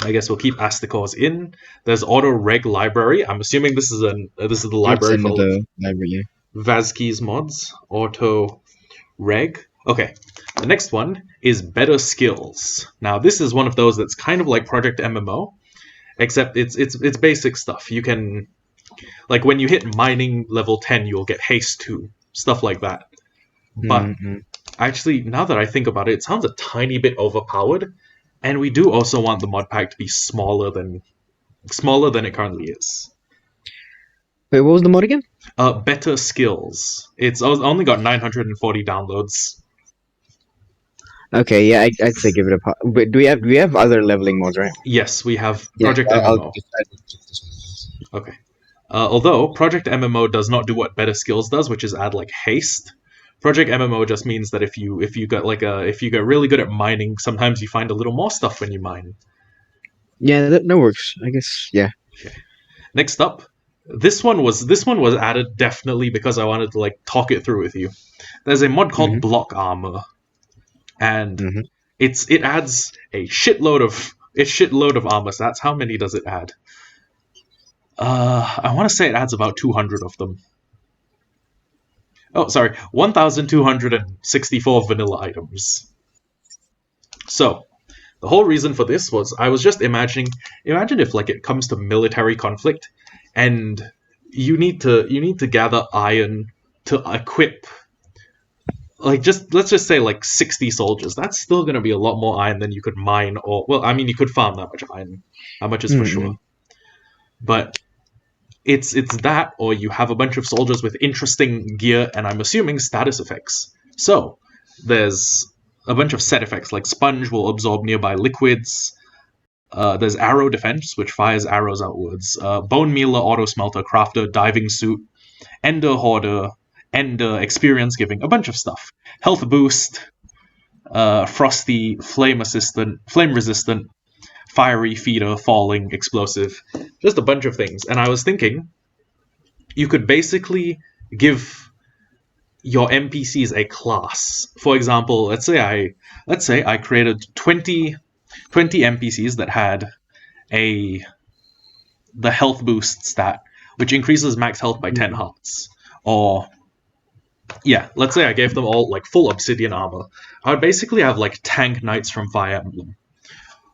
Speaker 1: I guess we'll keep Asticors in. There's auto reg library. I'm assuming this is the library for
Speaker 2: the library.
Speaker 1: Vazkey's mods. Auto reg. Okay, the next one is better skills. Now this is one of those that's kind of like Project MMO, except it's basic stuff. You can Like when you hit mining level 10, you'll get haste 2, stuff like that. But actually, now that I think about it, it sounds a tiny bit overpowered, and we do also want the mod pack to be smaller than it currently is.
Speaker 2: Wait, what was the mod again?
Speaker 1: Better skills. It's only got 940 downloads.
Speaker 2: Okay, yeah, I'd say give it a pop. But do we have other leveling mods, right?
Speaker 1: Yes, we have
Speaker 2: Yeah,
Speaker 1: Project
Speaker 2: I'll
Speaker 1: MMO.
Speaker 2: just add this one.
Speaker 1: Okay. Although Project MMO does not do what Better Skills does, which is add like haste. Project MMO just means that if you get really good at mining, sometimes you find a little more stuff when you mine.
Speaker 2: Yeah, that works. I guess. Yeah.
Speaker 1: Okay. Next up, this one was added definitely because I wanted to like talk it through with you. There's a mod called Block Armor, and it adds a shitload of armor stats. How many does it add? I want to say it adds about 200 of them. Oh, sorry, 1,264 vanilla items. So, the whole reason for this was I was just imagine if like it comes to military conflict, and you need to gather iron to equip. Like let's just say like 60 soldiers. That's still going to be a lot more iron than you could mine, or well, I mean you could farm that much iron. How much is for sure, but it's that, or you have a bunch of soldiers with interesting gear, and I'm assuming status effects. So there's a bunch of set effects, like Sponge will absorb nearby liquids. There's Arrow Defense, which fires arrows outwards. Bone Mealer, Auto Smelter, Crafter, Diving Suit, Ender Hoarder, Ender, Experience Giving, a bunch of stuff. Health Boost, Frosty, Flame Resistant, Fiery, Feeder, Falling, Explosive, just a bunch of things. And I was thinking, you could basically give your NPCs a class. For example, let's say I created 20 NPCs that had the health boost stat, which increases max health by 10 hearts. Or yeah, let's say I gave them all like full obsidian armor. I would basically have like tank knights from Fire Emblem.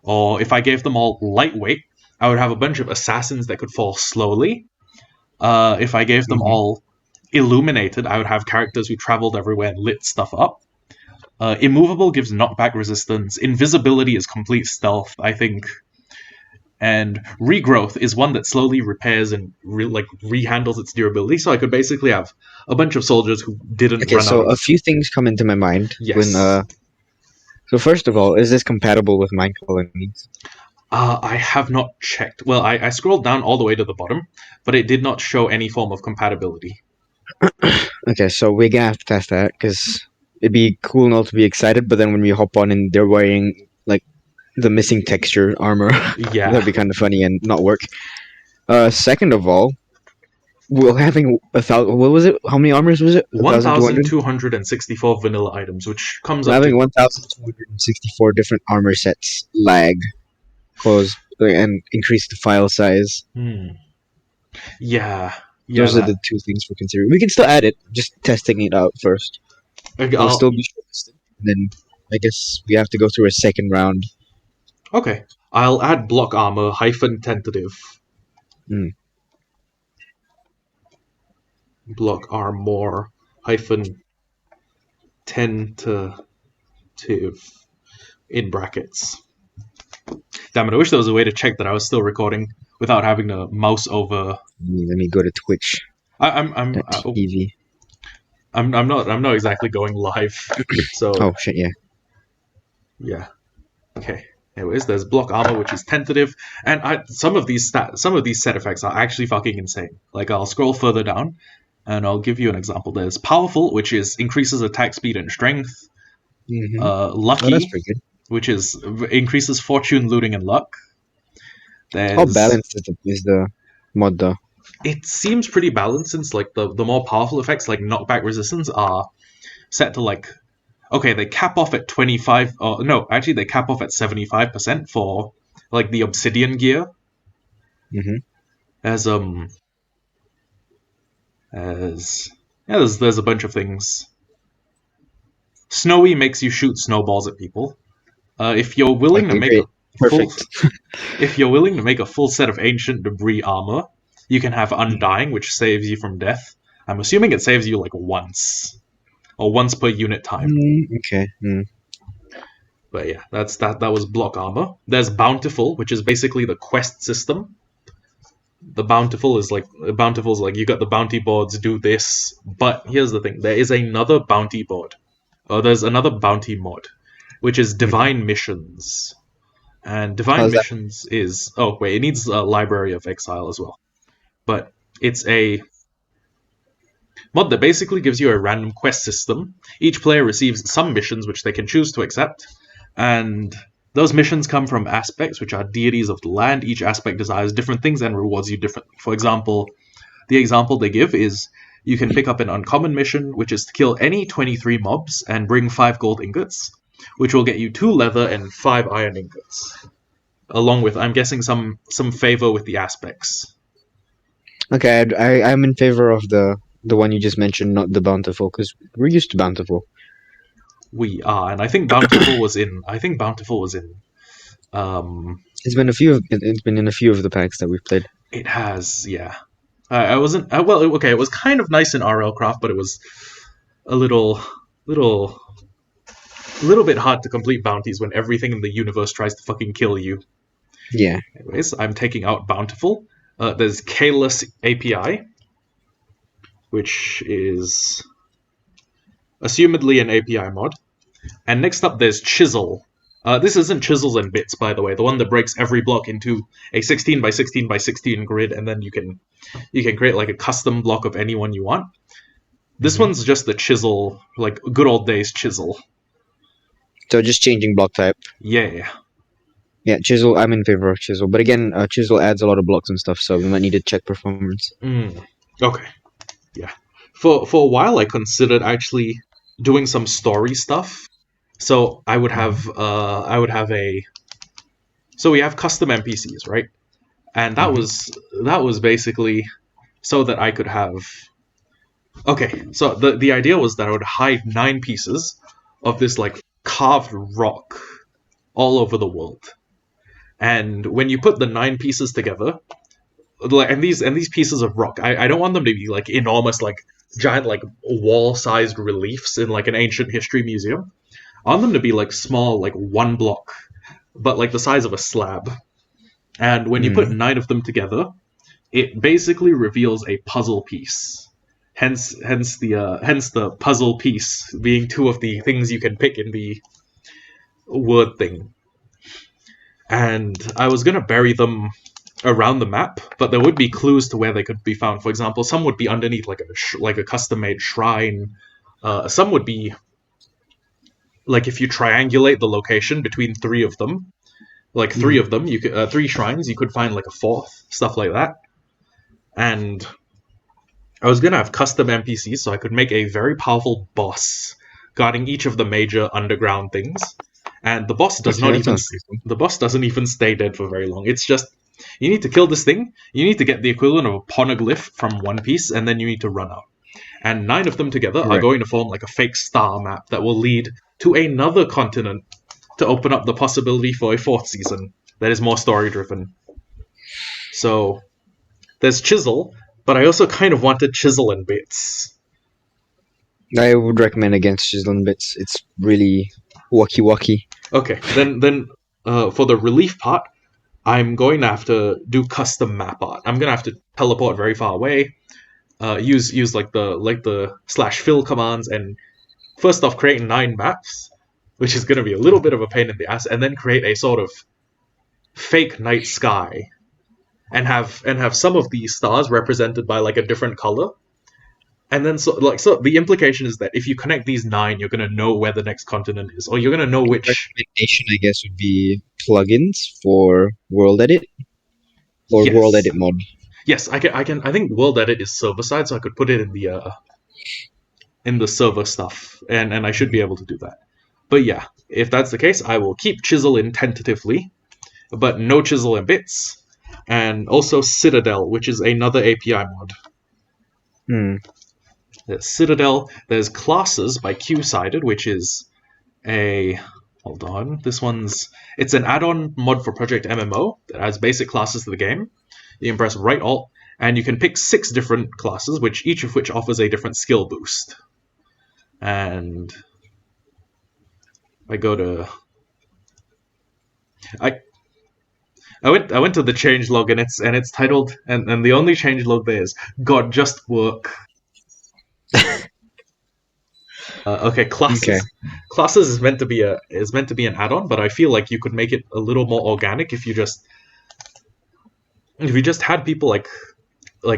Speaker 1: Or if I gave them all lightweight, I would have a bunch of assassins that could fall slowly. If I gave them all illuminated, I would have characters who traveled everywhere and lit stuff up. Immovable gives knockback resistance. Invisibility is complete stealth, I think. And regrowth is one that slowly repairs and rehandles its durability. So I could basically have a bunch of soldiers who didn't run out.
Speaker 2: So a few things come into my mind.
Speaker 1: Yes.
Speaker 2: So first of all, is this compatible with mine colonies?
Speaker 1: I have not checked. Well, I scrolled down all the way to the bottom, but it did not show any form of compatibility.
Speaker 2: Okay, so we're gonna have to test that, because it'd be cool not to be excited, but then when we hop on and they're wearing like the missing texture armor,
Speaker 1: yeah,
Speaker 2: that'd be kind of funny and not work. Second of all, we're having 1,000. What was it? How many armors was it?
Speaker 1: 1,264 vanilla items, which comes up
Speaker 2: having
Speaker 1: to
Speaker 2: 1,264 different armor sets. Lag, and increase the file size.
Speaker 1: Yeah.
Speaker 2: Those are the two things we're considering. We can still add it, just testing it out first. It'll still be shortlisted. Then I guess we have to go through a second round.
Speaker 1: Okay. I'll add block armor -tentative. Block armor -tentative in brackets. Damn it, I wish there was a way to check that I was still recording without having to mouse over.
Speaker 2: Let me go to Twitch.
Speaker 1: I'm
Speaker 2: TV.
Speaker 1: I'm not exactly going live. So
Speaker 2: oh shit, yeah.
Speaker 1: Yeah. Okay. Anyways, there's block armor, which is tentative, and some of these set effects are actually fucking insane. Like, I'll scroll further down, and I'll give you an example. There's powerful, which is increases attack speed and strength. Lucky,
Speaker 2: that's pretty good.
Speaker 1: Which is increases fortune, looting, and luck.
Speaker 2: How balanced is the mod though?
Speaker 1: It seems pretty balanced, since like the more powerful effects like knockback resistance are set to like, okay, they cap off at 25. Or no, actually they cap off at 75% for like the obsidian gear. There's a bunch of things. Snowy makes you shoot snowballs at people. If you're willing to make
Speaker 2: perfect.
Speaker 1: if you're willing to make a full set of ancient debris armor, You can have Undying, which saves you from death. I'm assuming it saves you like once, or once per unit time.
Speaker 2: Okay.
Speaker 1: But yeah, that was block armor. There's Bountiful, which is basically the quest system. The Bountiful's like you got the bounty boards, do this. But here's the thing: there is another bounty board. There's another bounty mod, which is Divine Missions. And Divine
Speaker 2: How's that?
Speaker 1: Missions is it needs a Library of Exile as well. But it's a mod that basically gives you a random quest system. Each player receives some missions which they can choose to accept, and those missions come from aspects which are deities of the land. Each aspect desires different things and rewards you differently. For example, the example they give is you can pick up an uncommon mission, which is to kill any 23 mobs and bring 5 gold ingots, which will get you 2 leather and 5 iron ingots, along with, I'm guessing, some favor with the aspects.
Speaker 2: Okay, I'm in favor of the one you just mentioned, not the Bountiful, because we're used to Bountiful.
Speaker 1: We are, and I think Bountiful was in.
Speaker 2: It's been in a few of the packs that we've played.
Speaker 1: It has, yeah. I wasn't. Well, okay, it was kind of nice in RL Craft, but it was a little bit hard to complete bounties when everything in the universe tries to fucking kill you.
Speaker 2: Yeah.
Speaker 1: Anyways, I'm taking out Bountiful. There's Careless API, which is assumedly an API mod. And next up, there's Chisel. This isn't Chisels and Bits, by the way. The one that breaks every block into a 16 by 16 by 16 grid, and then you can create like a custom block of any one you want. This one's just the Chisel, like good old days Chisel.
Speaker 2: So just changing block type.
Speaker 1: Yeah.
Speaker 2: Yeah, Chisel. I'm in favor of Chisel, but again, Chisel adds a lot of blocks and stuff, so we might need to check performance.
Speaker 1: Okay. Yeah. For a while, I considered actually doing some story stuff. So I would have So we have custom NPCs, right? And that was basically so that I could have. Okay, so the idea was that I would hide 9 pieces of this like carved rock all over the world. And when you put the 9 pieces together, and these pieces of rock, I don't want them to be like enormous, like giant, like wall-sized reliefs in like an ancient history museum. I want them to be like small, like 1 block, but like the size of a slab. And when you put 9 of them together, it basically reveals a puzzle piece. Hence the puzzle piece being 2 of the things you can pick in the word thing. And I was gonna bury them around the map, but there would be clues to where they could be found. For example, some would be underneath like a custom-made shrine. Some would be like if you triangulate the location between 3 of them, like 3 of them, you could 3 shrines, you could find like a 4th, stuff like that. And I was gonna have custom NPCs so I could make a very powerful boss guarding each of the major underground things. And the boss doesn't even stay dead for very long. It's just you need to kill this thing, you need to get the equivalent of a poneglyph from One Piece, and then you need to run out. And 9 of them together are going to form like a fake star map that will lead to another continent to open up the possibility for a 4th season that is more story driven. So there's Chisel, but I also kind of wanted Chisel and Bits.
Speaker 2: I would recommend against Chisel and Bits. It's really wacky.
Speaker 1: Okay, then for the relief part, I'm going to have to do custom map art. I'm gonna have to teleport very far away, use like the /fill commands, and first off create 9 maps, which is gonna be a little bit of a pain in the ass, and then create a sort of fake night sky, and have some of these stars represented by like a different color. And then so the implication is that if you connect these 9, you're gonna know where the next continent is, or you're gonna know which.
Speaker 2: Recommendation, I guess, would be plugins for World Edit or
Speaker 1: Yes.
Speaker 2: World Edit mod.
Speaker 1: Yes, I can. I think World Edit is server side, so I could put it in the server stuff, and I should be able to do that. But yeah, if that's the case, I will keep Chisel in tentatively, but no Chisel and Bits, and also Citadel, which is another API mod. There's Citadel. There's Classes by Q-Sided, which is a... Hold on. It's an add-on mod for Project MMO that adds basic classes to the game. You can press right alt, and you can pick 6 different classes, each of which offers a different skill boost. And I go to I went to the changelog, and it's titled, and the only changelog there is God just work. Okay,
Speaker 2: Okay.
Speaker 1: classes is meant to be an add-on, but I feel like you could make it a little more organic if you just had people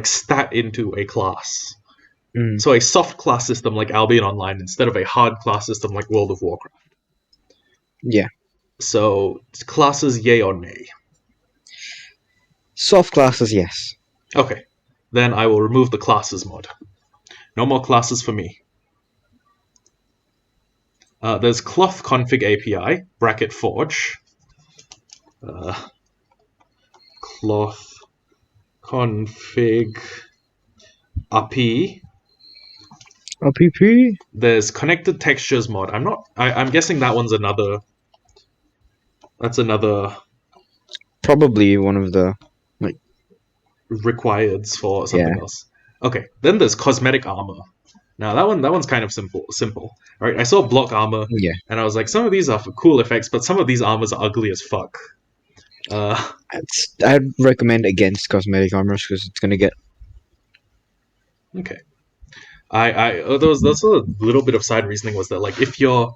Speaker 1: stat into a class.
Speaker 2: Mm.
Speaker 1: So a soft class system like Albion Online instead of a hard class system like World of Warcraft.
Speaker 2: Yeah.
Speaker 1: So classes, yay or nay?
Speaker 2: Soft classes, yes.
Speaker 1: Okay, then I will remove the classes mod. No more classes for me. There's cloth config API bracket forge. Cloth config API.
Speaker 2: OPP?
Speaker 1: There's connected textures mod. I'm guessing that one's another. That's another
Speaker 2: Probably one of the
Speaker 1: requireds for
Speaker 2: yeah.
Speaker 1: something else. Okay, then there's cosmetic armor. Now that one's kind of simple. All right, I saw block armor,
Speaker 2: Yeah.
Speaker 1: and I was like, some of these are for cool effects, but some of these armors are ugly as fuck.
Speaker 2: I'd recommend against cosmetic armors because it's gonna get
Speaker 1: Okay. There was a little bit of side reasoning was that like if you're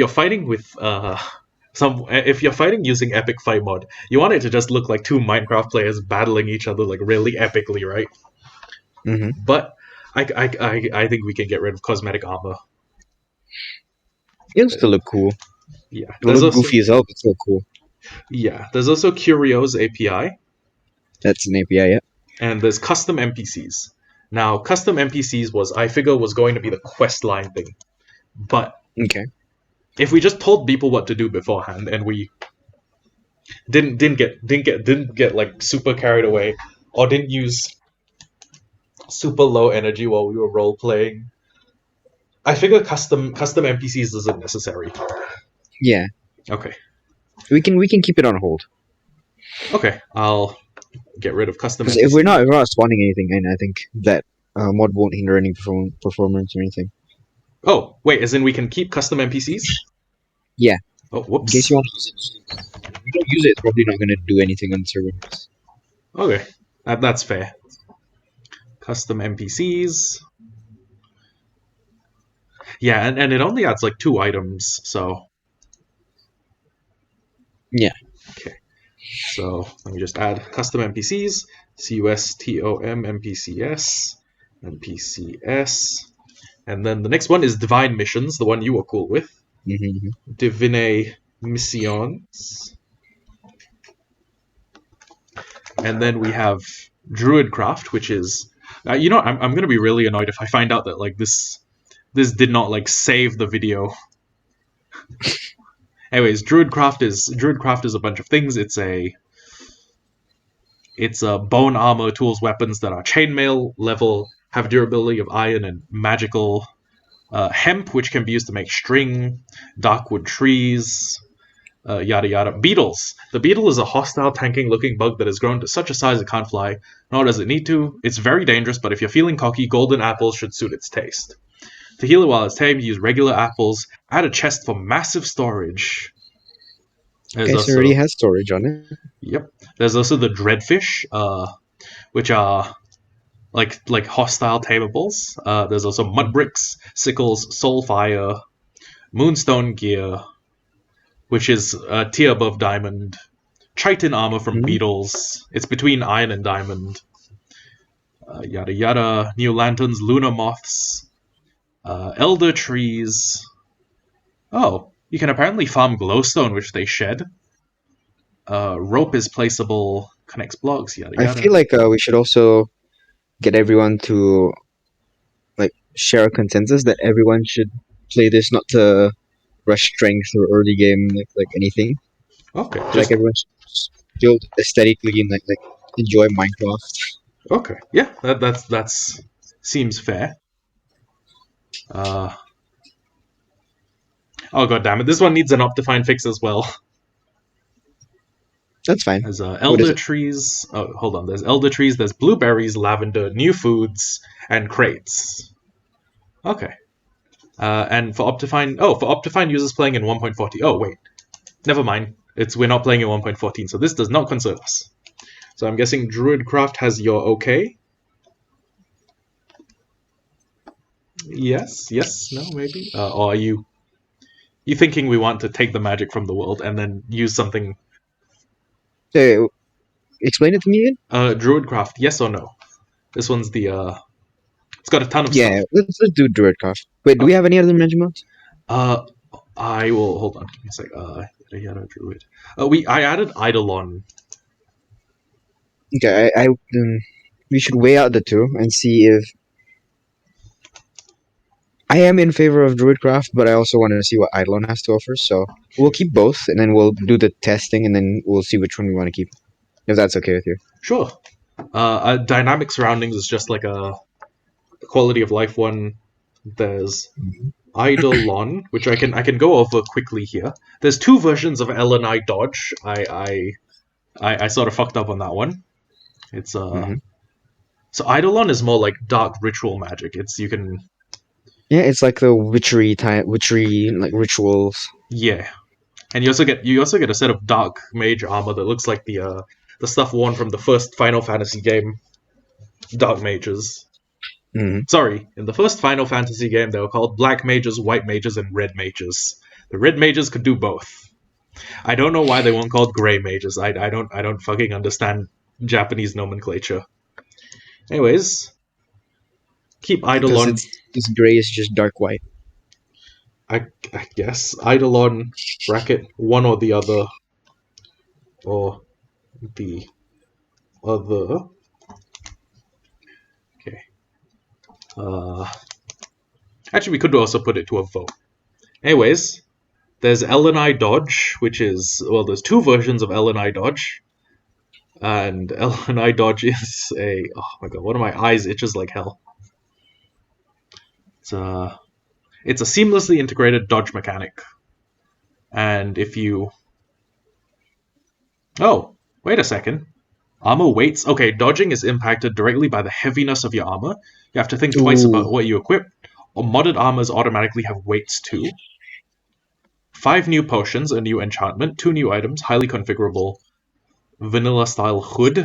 Speaker 1: fighting with if you're fighting using epic fight mod, you want it to just look like 2 Minecraft players battling each other like really epically, right?
Speaker 2: mm-hmm.
Speaker 1: But I think we can get rid of cosmetic armor.
Speaker 2: It'll still look cool.
Speaker 1: Yeah,
Speaker 2: It'll look goofy as hell, but still cool.
Speaker 1: Yeah, there's also Curio's API,
Speaker 2: That's an API, yeah.
Speaker 1: and there's custom NPCs. Now, custom NPCs was going to be the quest line thing, but
Speaker 2: Okay.
Speaker 1: if we just told people what to do beforehand and we didn't get like super carried away or didn't use super low energy while we were role playing, I figure custom NPCs isn't necessary.
Speaker 2: Yeah.
Speaker 1: Okay.
Speaker 2: We can keep it on hold.
Speaker 1: Okay, I'll get rid of custom
Speaker 2: Because
Speaker 1: NPCs.
Speaker 2: if we're not spawning anything, and I think that mod won't hinder any performance or anything.
Speaker 1: Oh, wait, as in we can keep custom NPCs?
Speaker 2: Yeah.
Speaker 1: Oh,
Speaker 2: In
Speaker 1: whoops.
Speaker 2: case you want to use it. If you don't use it, it's probably not going to do anything on the server.
Speaker 1: Okay, that's fair. Custom NPCs. Yeah, and it only adds like 2 items, so.
Speaker 2: Yeah.
Speaker 1: Okay. So let me just add custom NPCs. CUSTOM NPCS. NPCS. And then the next one is Divine Missions, the one you were cool with.
Speaker 2: Mm-hmm.
Speaker 1: Divine Missions. And then we have Druidcraft, which is. I'm going to be really annoyed if I find out that like this did not like save the video. Anyways, Druidcraft is a bunch of things. It's a bone armor, tools, weapons that are chainmail level, have durability of iron and magical. Hemp, which can be used to make string, darkwood trees, yada yada. Beetles. The beetle is a hostile, tanking-looking bug that has grown to such a size it can't fly, nor does it need to. It's very dangerous, but if you're feeling cocky, golden apples should suit its taste. To heal it while it's tame, use regular apples. Add a chest for massive storage. There's
Speaker 2: Okay, so it already has storage on it.
Speaker 1: Yep. There's also the dreadfish, which are like hostile tamables. There's also mud bricks, sickles, soulfire, moonstone gear, which is a tier above diamond. Triton armor from
Speaker 2: Mm-hmm.
Speaker 1: beetles. It's between iron and diamond. Yada yada. New lanterns, lunar moths, elder trees. Oh, you can apparently farm glowstone, which they shed. Rope is placeable, connects blocks, yada
Speaker 2: I
Speaker 1: yada.
Speaker 2: feel like we should also get everyone to like share a consensus that everyone should play this not to rush strength or early game like anything.
Speaker 1: Okay,
Speaker 2: Like everyone should build aesthetically and like enjoy Minecraft.
Speaker 1: okay, yeah, that's seems fair. Oh god damn it, this one needs an Optifine fix as well.
Speaker 2: That's fine.
Speaker 1: There's
Speaker 2: What is
Speaker 1: elder
Speaker 2: it?
Speaker 1: trees. Oh, hold on. There's elder trees. There's blueberries, lavender, new foods, and crates. Okay. And for Optifine users playing in 1.40. Oh wait, never mind. We're not playing in 1.14, so this does not concern us. So I'm guessing Druidcraft has your okay. Yes, no, maybe. Or are you thinking we want to take the magic from the world and then use something?
Speaker 2: Hey, explain it to me again.
Speaker 1: Druidcraft, yes or no? This one's the It's got a ton of
Speaker 2: Yeah,
Speaker 1: stuff.
Speaker 2: let's do Druidcraft. Wait, do we
Speaker 1: Okay.
Speaker 2: have any other magic mods?
Speaker 1: I will hold on. Give me a sec. Yada Druid. I added Eidolon.
Speaker 2: Okay, we should weigh out the two and see if I am in favor of Druidcraft, but I also want to see what Eidolon has to offer. So we'll keep both, and then we'll do the testing, and then we'll see which one we want to keep. If that's okay with you.
Speaker 1: Sure. Dynamic surroundings is just like a quality of life one. There's Eidolon, which I can go over quickly here. There's two versions of LNI Dodge. I sort of fucked up on that one. It's
Speaker 2: Mm-hmm.
Speaker 1: So Eidolon is more like dark ritual magic. You can
Speaker 2: Yeah, it's like the witchery like rituals.
Speaker 1: yeah, and you also get a set of dark mage armor that looks like the stuff worn from the first Final Fantasy game, Dark Mages.
Speaker 2: Mm-hmm.
Speaker 1: Sorry, in the first Final Fantasy game, they were called Black Mages, White Mages, and Red Mages. The Red Mages could do both. I don't know why they weren't called Gray Mages. I don't fucking understand Japanese nomenclature. Anyways, keep
Speaker 2: Because
Speaker 1: Eidolon.
Speaker 2: it's gray is just dark white.
Speaker 1: I guess Eidolon bracket one or the other, or the other. Okay. Actually, we could also put it to a vote. Anyways, there's LNI Dodge, which is there's two versions of LNI Dodge, and LNI Dodge is oh my god, one of my eyes itches like hell. It's a seamlessly integrated dodge mechanic, and if you wait a second. Armor weights. Okay, dodging is impacted directly by the heaviness of your armor. You have to think twice
Speaker 2: Ooh.
Speaker 1: about what you equip. Or modded armors automatically have weights too. 5 new potions, a new enchantment, 2 new items, highly configurable, vanilla style hood.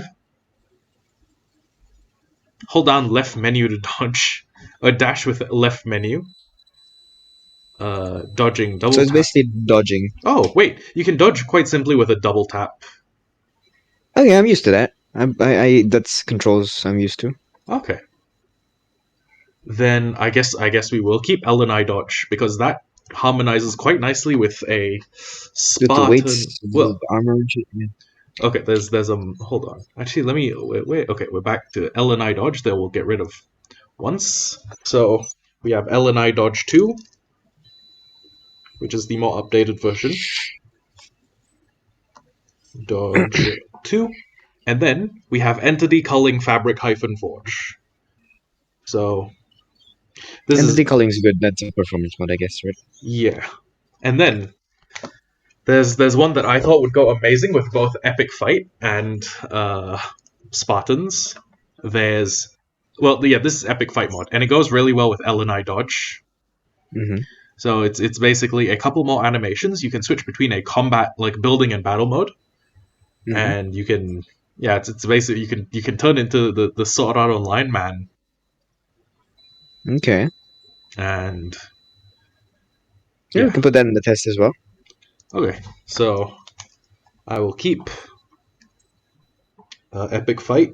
Speaker 1: Hold down left menu to dodge. A dash with left menu. Dodging,
Speaker 2: So
Speaker 1: double
Speaker 2: it's
Speaker 1: tap.
Speaker 2: basically dodging.
Speaker 1: Oh, wait, you can dodge quite simply with a double tap.
Speaker 2: Okay, I'm used to that. I that's controls I'm used to.
Speaker 1: Okay. Then I guess we will keep LNI dodge because that harmonizes quite nicely with a
Speaker 2: With the weights,
Speaker 1: Spartan.
Speaker 2: the
Speaker 1: Well,
Speaker 2: armor and shit. Yeah.
Speaker 1: okay. There's hold on. Actually, let me wait. Okay, we're back to LNI dodge. That we'll get rid of once. So we have LNI dodge 2, which is the more updated version. Dodge 2, and then we have entity culling fabric -forge. So this is
Speaker 2: Entity culling is good. That's a performance mode, I guess, right?
Speaker 1: yeah. And then there's one that I thought would go amazing with both epic fight and Spartans. There's this is epic fight mod, and it goes really well with LNI dodge.
Speaker 2: Mm-hmm.
Speaker 1: So it's basically a couple more animations. You can switch between a combat like building and battle mode,
Speaker 2: Mm-hmm.
Speaker 1: and you can it's basically you can turn into the Sword Art Online man,
Speaker 2: Okay.
Speaker 1: and
Speaker 2: Yeah, we
Speaker 1: yeah.
Speaker 2: can put that in the test as well.
Speaker 1: Okay, so I will keep epic fight.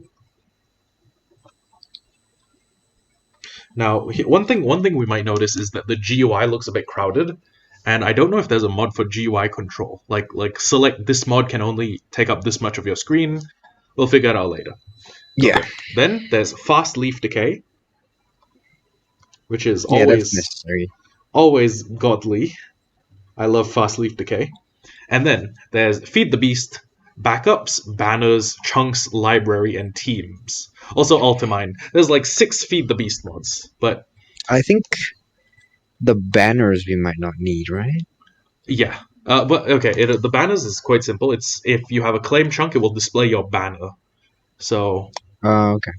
Speaker 1: Now, one thing we might notice is that the GUI looks a bit crowded, and I don't know if there's a mod for GUI control. Like select this mod can only take up this much of your screen. We'll figure it out later.
Speaker 2: Yeah.
Speaker 1: Okay. Then there's fast leaf decay, which is
Speaker 2: Yeah, that's
Speaker 1: always
Speaker 2: necessary.
Speaker 1: always godly. I love fast leaf decay. And then there's feed the beast, backups, banners, chunks, library, and teams. Also Ultimine. There's like 6 feed the beast mods, but
Speaker 2: I think the banners we might not need, right?
Speaker 1: yeah, But okay, the banners is quite simple. It's if you have a claim chunk, it will display your banner. So,
Speaker 2: Okay.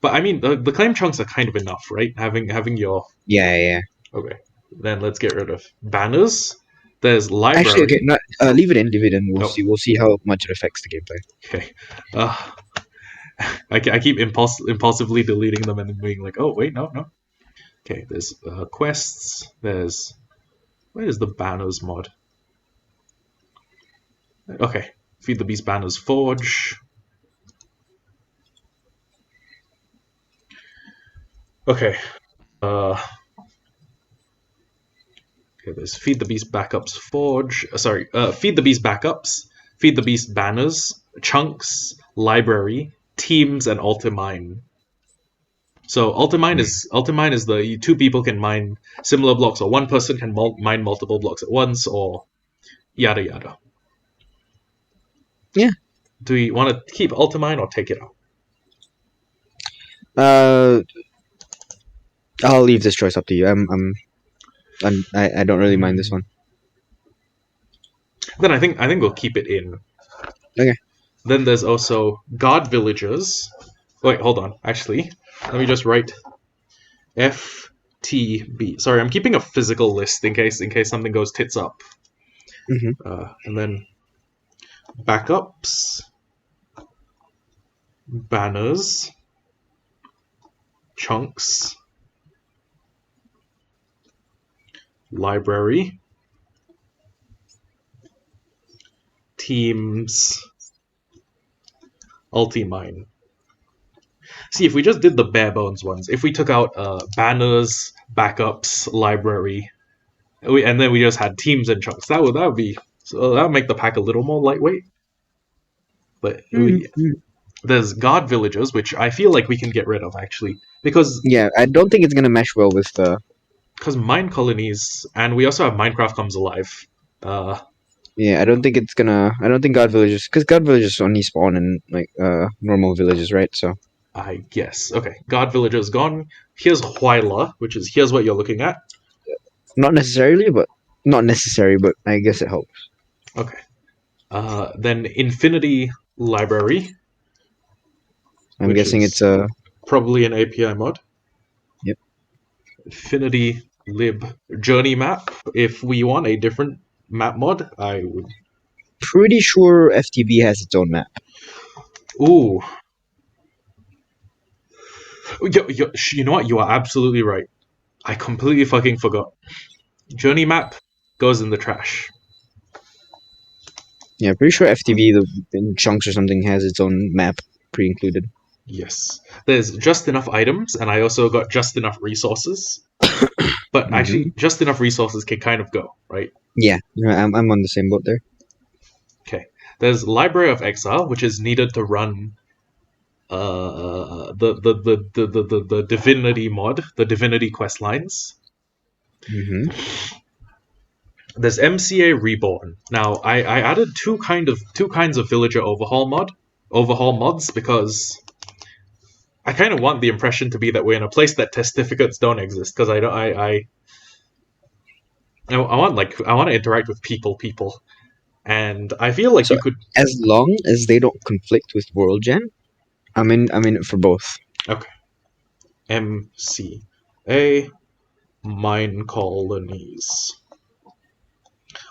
Speaker 1: but I mean, the claim chunks are kind of enough, right? Having your
Speaker 2: Yeah.
Speaker 1: okay. Then let's get rid of banners. There's
Speaker 2: Actually, okay,
Speaker 1: library.
Speaker 2: not leave it in, leave it in. We'll
Speaker 1: Oh,
Speaker 2: see. We'll see how much it affects the gameplay.
Speaker 1: okay. Uh, I keep impulsively deleting them and then being like, oh wait, no. Okay, there's quests. There's where is the banners mod? Okay, feed the beast banners forge. Okay, okay, there's feed the beast backups forge. Feed the beast backups, feed the beast banners, chunks, library, teams, and ultimine. So ultimine is the two people can mine similar blocks, or one person can mine multiple blocks at once, or yada yada.
Speaker 2: Yeah.
Speaker 1: Do we want to keep ultimine or take it out?
Speaker 2: I'll leave this choice up to you. I don't really mind this one.
Speaker 1: Then I think we'll keep it in.
Speaker 2: Okay.
Speaker 1: Then there's also guard villagers. Wait, hold on. Actually, let me just write FTB. Sorry, I'm keeping a physical list in case something goes tits up. And then backups, banners, chunks, library, teams, ultimine. See, if we just did the bare bones ones, if we took out banners, backups, library, and then we just had teams and chunks, that would make the pack a little more lightweight. But there's guard villagers, which I feel like we can get rid of actually, because
Speaker 2: Yeah, I don't think it's gonna mesh well with the.
Speaker 1: Because mine colonies, and we also have Minecraft Comes Alive.
Speaker 2: Yeah, I don't think it's gonna. I don't think God villages, because God villages only spawn in like normal villages, right? So
Speaker 1: I guess. Okay, guard villagers gone. Here's Huayla, which is here's what you're looking at.
Speaker 2: not necessarily, but not necessary, but I guess it helps.
Speaker 1: Okay. Then Infinity Library,
Speaker 2: I'm
Speaker 1: which
Speaker 2: guessing
Speaker 1: is
Speaker 2: it's a.
Speaker 1: probably an API mod.
Speaker 2: Yep.
Speaker 1: Infinity Lib Journey Map. If we want a different map mod, I would.
Speaker 2: Pretty sure FTB has its own map.
Speaker 1: Ooh. You know what? You are absolutely right. I completely fucking forgot. Journey Map goes in the trash.
Speaker 2: Yeah, pretty sure FTB in chunks or something has its own map pre-included.
Speaker 1: Yes. There's just enough items, and I also got just enough resources. But actually, just enough resources can kind of go, right?
Speaker 2: Yeah, I'm on the same boat there.
Speaker 1: Okay. There's Library of Exile, which is needed to run the Divinity mod, the Divinity quest lines. There's MCA Reborn. Now, I added two kinds of villager overhaul mods because I kind of want the impression to be that we're in a place that testificates don't exist, because I want to interact with people, and I feel like
Speaker 2: So
Speaker 1: you could.
Speaker 2: as long as they don't conflict with World Gen, I'm in it for both.
Speaker 1: Okay. MCA Mine Colonies.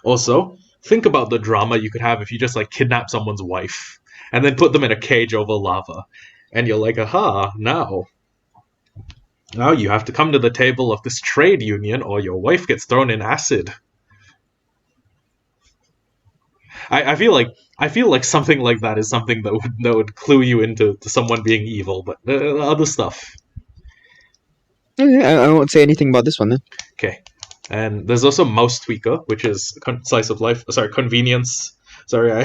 Speaker 1: Also, think about the drama you could have if you just like kidnap someone's wife and then put them in a cage over lava, and you're like, aha, now you have to come to the table of this trade union, or your wife gets thrown in acid. I feel like something like that is something that would clue you into to someone being evil, but other stuff.
Speaker 2: Okay, I won't say anything about this one then.
Speaker 1: Okay, and there's also Mouse Tweaker, which is slice of life. Sorry, convenience. Sorry, I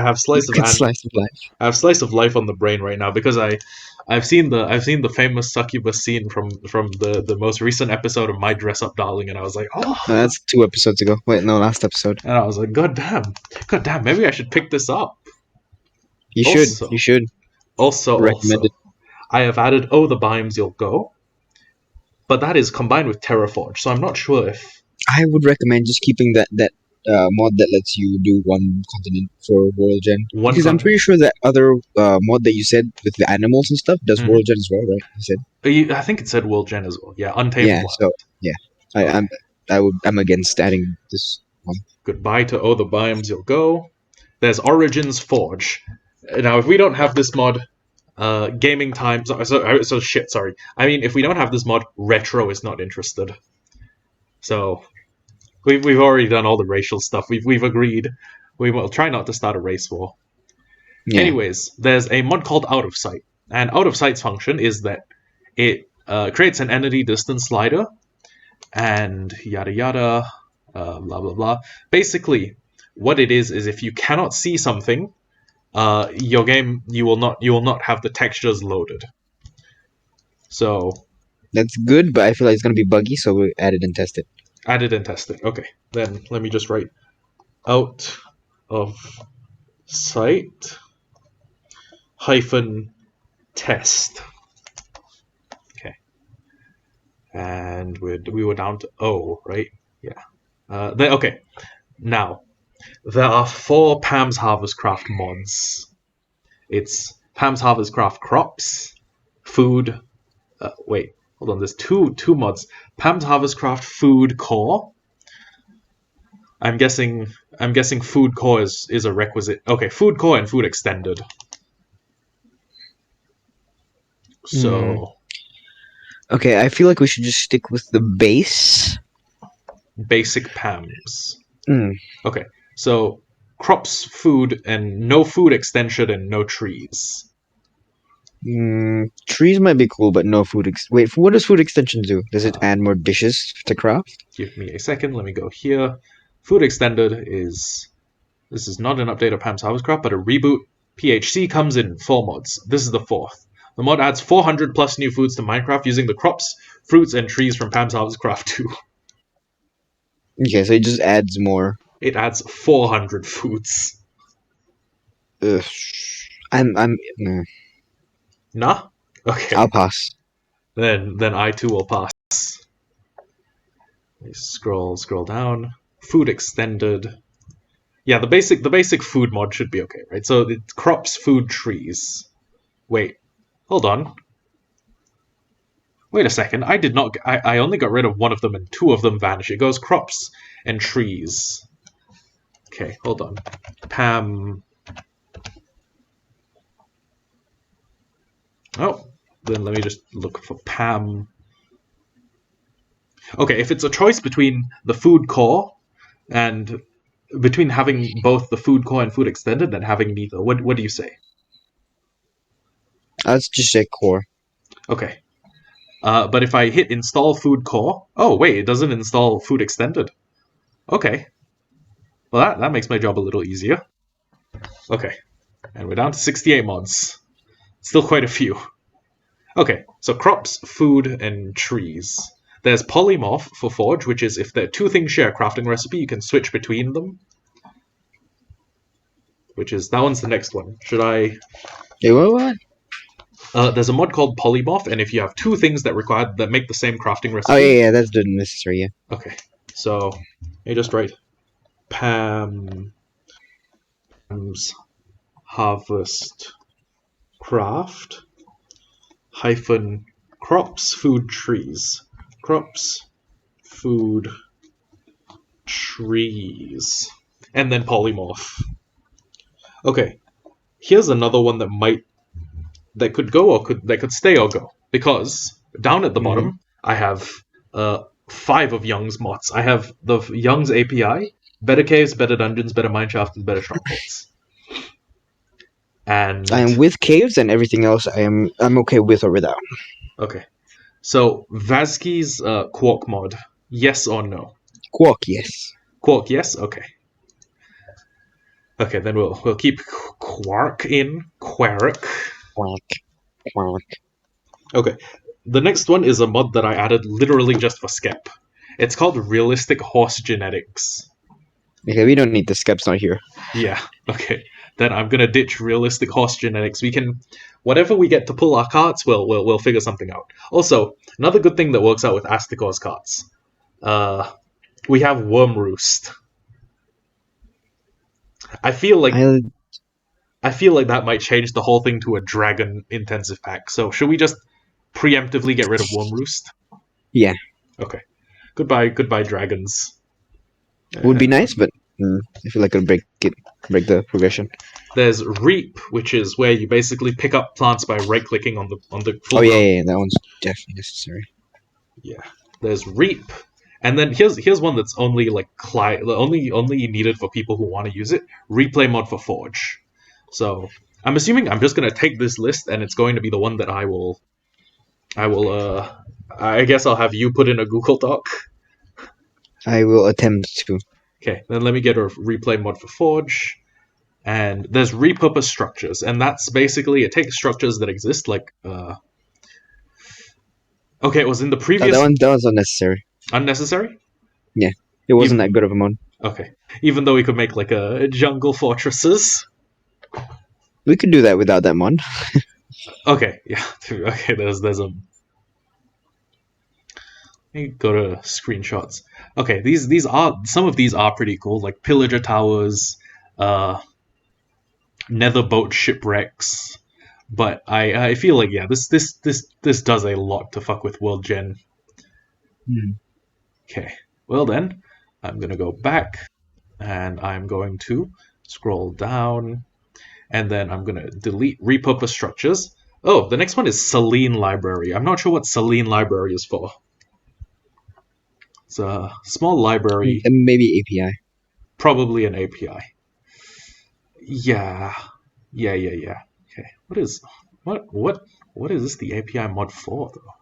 Speaker 1: have slice of
Speaker 2: Slice of life.
Speaker 1: I have slice of life on the brain right now because I've seen the famous succubus scene from the most recent episode of My Dress Up Darling, and I was like, oh,
Speaker 2: That's 2 episodes ago. Wait, no, last episode.
Speaker 1: and I was like, god damn, maybe I should pick this up.
Speaker 2: You should.
Speaker 1: Also,
Speaker 2: Recommend it.
Speaker 1: I have added Oh the Biomes You'll Go, but that is combined with Terraforge, so I'm not sure if
Speaker 2: I would recommend just keeping that mod that lets you do one continent for World Gen?
Speaker 1: One
Speaker 2: Because I'm pretty
Speaker 1: continent.
Speaker 2: sure that other mod that you said with the animals and stuff does
Speaker 1: Mm-hmm.
Speaker 2: World Gen as well, right? You said.
Speaker 1: I think it said World Gen as well. Yeah, Untamed
Speaker 2: Yeah.
Speaker 1: Wild.
Speaker 2: So yeah, I,
Speaker 1: Okay.
Speaker 2: I'm against adding this one.
Speaker 1: Goodbye to Oh the Biomes You'll Go. There's Origins Forge. Now, if we don't have this mod, gaming time. So shit. Sorry. I mean, if we don't have this mod, Retro is not interested. So we've already done all the racial stuff. We've agreed. We will try not to start a race war.
Speaker 2: Yeah.
Speaker 1: Anyways, there's a mod called Out of Sight, and Out of Sight's function is that it creates an entity distance slider, and yada yada, blah blah blah. Basically, what it is if you cannot see something, your game you will not have the textures loaded. So
Speaker 2: That's good, but I feel like it's gonna be buggy, so we add it and test it.
Speaker 1: added and tested. Okay, then let me just write Out of Sight hyphen test. Okay, and we were down to O, right? Yeah. Okay. Now there are 4 Pam's Harvest Craft mods. It's Pam's Harvest Craft Crops, Food. Wait, hold on. There's two mods. Pam's Harvest Craft Food Core. I'm guessing Food Core is a requisite. Okay, Food Core and Food Extended. So
Speaker 2: Okay, I feel like we should just stick with the base.
Speaker 1: basic Pams.
Speaker 2: Mm.
Speaker 1: Okay, so crops, food, and no food extension and no trees.
Speaker 2: Trees might be cool, but no food. Wait, what does food extension do? Does it add more dishes to craft?
Speaker 1: Give me a second. Let me go here. Food extended is this is not an update of Pam's Harvest Craft, but a reboot. PHC comes in 4 mods. This is the 4th. The mod adds 400 plus new foods to Minecraft using the crops, fruits, and trees from Pam's Harvest Craft 2.
Speaker 2: Okay, so it just adds more.
Speaker 1: It adds 400 foods.
Speaker 2: Ugh. I'm.
Speaker 1: Nah? Okay.
Speaker 2: I'll pass.
Speaker 1: Then I too will pass. Scroll down. Food extended. Yeah, the basic food mod should be okay, right? So it crops, food, trees. Wait, hold on. Wait a second. I did not. I only got rid of one of them, and 2 of them vanish. It goes crops and trees. Okay, hold on. Pam. Oh, then let me just look for Pam. Okay, if it's a choice between the food core and between having both the food core and food extended, then having neither. What do you say?
Speaker 2: Let's just say core.
Speaker 1: Okay. But if I hit install food core, oh wait, it doesn't install food extended. Okay. Well, that makes my job a little easier. Okay. And we're down to 68 mods. Still quite a few. Okay, so crops, food, and trees. There's polymorph for forge, which is if the 2 things share a crafting recipe, you can switch between them. Which is, that one's the next one. Should I...
Speaker 2: Hey, what?
Speaker 1: There's a mod called polymorph, and if you have 2 things that make the same crafting recipe...
Speaker 2: Oh, yeah, that's the necessary, yeah.
Speaker 1: Okay, so you just write Pam's Harvest Craft hyphen crops, food, trees. Crops, food, trees. And then polymorph. Okay, here's another one that could go or that could stay or go. Because down at the bottom, I have 5 of Young's mods. I have the Young's API, better caves, better dungeons, better mineshaft, and better strongholds. And
Speaker 2: I am with caves and everything else. I'm okay with or without.
Speaker 1: Okay, so Vazki's Quark mod, yes or no?
Speaker 2: Quark, yes.
Speaker 1: Quark, yes. Okay. Okay, then we'll keep Quark in Quark.
Speaker 2: Quark.
Speaker 1: Okay, the next one is a mod that I added literally just for Skep. It's called Realistic Horse Genetics.
Speaker 2: Okay, we don't need the Skep's not here.
Speaker 1: Yeah, okay. Then I'm gonna ditch Realistic Horse Genetics. We can, whatever we get to pull our carts, we'll figure something out. Also, another good thing that works out with Asticor's carts. We have Worm Roost. I feel like
Speaker 2: I
Speaker 1: that might change the whole thing to a dragon intensive pack. So should we just preemptively get rid of Worm Roost?
Speaker 2: Yeah,
Speaker 1: Okay. Goodbye, dragons.
Speaker 2: would be nice, but I feel like it'll break the progression.
Speaker 1: There's Reap, which is where you basically pick up plants by right-clicking on the full.
Speaker 2: Oh yeah, that one's definitely necessary.
Speaker 1: Yeah. There's Reap, and then here's one that's only like only needed for people who want to use it. Replay mod for Forge. So I'm assuming I'm just gonna take this list, and it's going to be the one that I will. I guess I'll have you put in a Google Doc.
Speaker 2: I will attempt to.
Speaker 1: Okay, then let me get a replay mod for Forge. And there's repurpose structures, and that's basically it takes structures that exist, like okay, it was in the previous
Speaker 2: That was unnecessary.
Speaker 1: Unnecessary?
Speaker 2: Yeah. It wasn't that good of a mod.
Speaker 1: Okay. Even though we could make like a jungle fortresses.
Speaker 2: We could do that without that mod.
Speaker 1: Okay, yeah. Okay, there's a let me go to screenshots. Okay, these are some of these are pretty cool, like pillager towers, nether boat shipwrecks. But I feel like yeah, this does a lot to fuck with world gen. Okay. Well then, I'm gonna go back and I'm going to scroll down and then I'm gonna delete repurpose structures. Oh, the next one is Selene Library. I'm not sure what Selene Library is for. It's a small library.
Speaker 2: Maybe API.
Speaker 1: Probably an API. Yeah. Okay. What is this the API mod for though?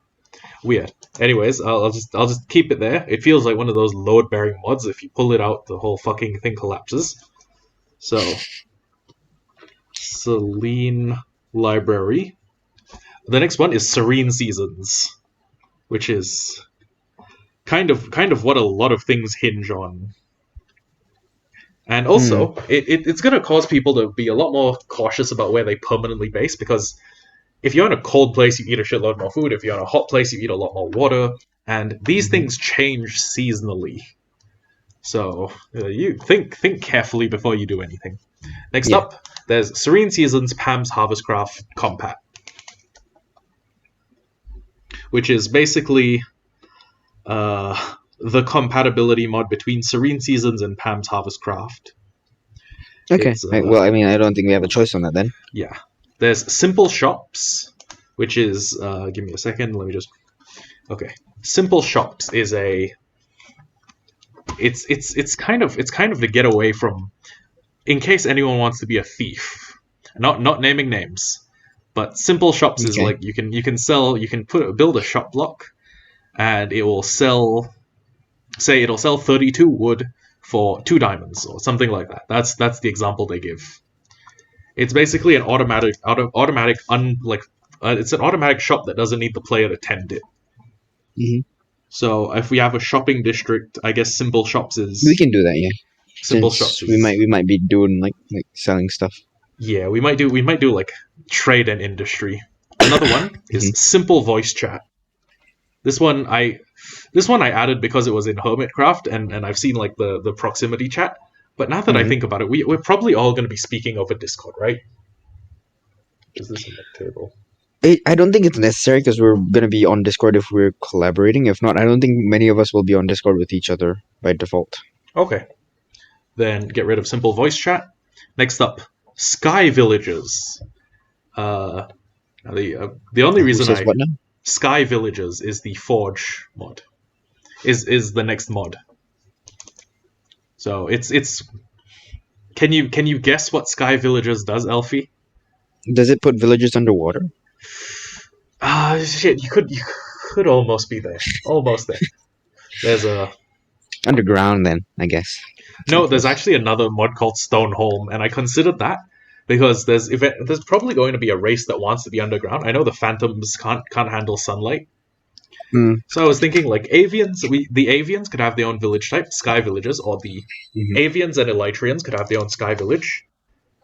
Speaker 1: Weird. Anyways, I'll just keep it there. It feels like one of those load bearing mods. If you pull it out, the whole fucking thing collapses. So Selene Library. The next one is Serene Seasons, which is kind of what a lot of things hinge on. And also, it's going to cause people to be a lot more cautious about where they permanently base, because if you're in a cold place, you eat a shitload more food. If you're in a hot place, you eat a lot more water. And these things change seasonally. So you think carefully before you do anything. Next up, there's Serene Seasons Pam's Harvestcraft Compat, which is basically the compatibility mod between Serene Seasons and Pam's Harvestcraft.
Speaker 2: Okay. Well, I mean, I don't think we have a choice on that then.
Speaker 1: Yeah. There's Simple Shops, which is give me a second. Let me just. Okay. Simple Shops is a. It's kind of to get away from, in case anyone wants to be a thief. Not naming names, but Simple Shops is like you can build a shop block, and it will sell. Say it'll sell 32 wood for 2 diamonds or something like that. That's the example they give. It's basically an automatic it's an automatic shop that doesn't need the player to tend it.
Speaker 2: Mm-hmm.
Speaker 1: So if we have a shopping district, I guess Simple Shops is.
Speaker 2: We can do that, yeah.
Speaker 1: Simple Shops.
Speaker 2: We might be doing like selling stuff.
Speaker 1: Yeah, we might do like trade and industry. Another one is Simple Voice Chat. This one I added because it was in Hermitcraft and I've seen like the proximity chat. But now that I think about it, we're probably all going to be speaking over Discord, right? Is this in the table?
Speaker 2: I don't think it's necessary because we're going to be on Discord if we're collaborating. If not, I don't think many of us will be on Discord with each other by default.
Speaker 1: Okay. Then get rid of Simple Voice Chat. Next up, Sky Villages. The only reason
Speaker 2: what now?
Speaker 1: Sky Villages is the Forge mod. Is the next mod. So it's. Can you guess what Sky Villages does, Elfi?
Speaker 2: Does it put villagers underwater?
Speaker 1: Shit! You could almost be there. Almost there. There's a
Speaker 2: underground then, I guess.
Speaker 1: No, there's actually another mod called Stoneholm, and I considered that because there's probably going to be a race that wants to be underground. I know the Phantoms can't handle sunlight. So I was thinking like Avians, the Avians could have their own village type, Sky Villages, or the Avians and Elytrians could have their own Sky Village.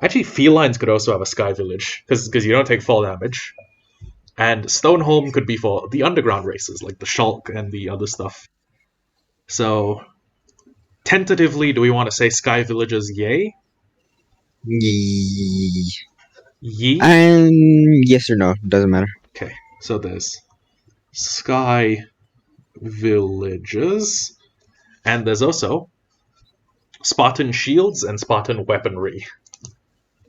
Speaker 1: Actually, Felines could also have a Sky Village, because you don't take fall damage. And Stoneholm could be for the underground races, like the Shulk and the other stuff. So, tentatively, do we want to say Sky Villages yay?
Speaker 2: Yee.
Speaker 1: Yi.
Speaker 2: And yes or no, doesn't matter.
Speaker 1: Okay, so there's Sky Villages, and there's also Spartan Shields and Spartan Weaponry.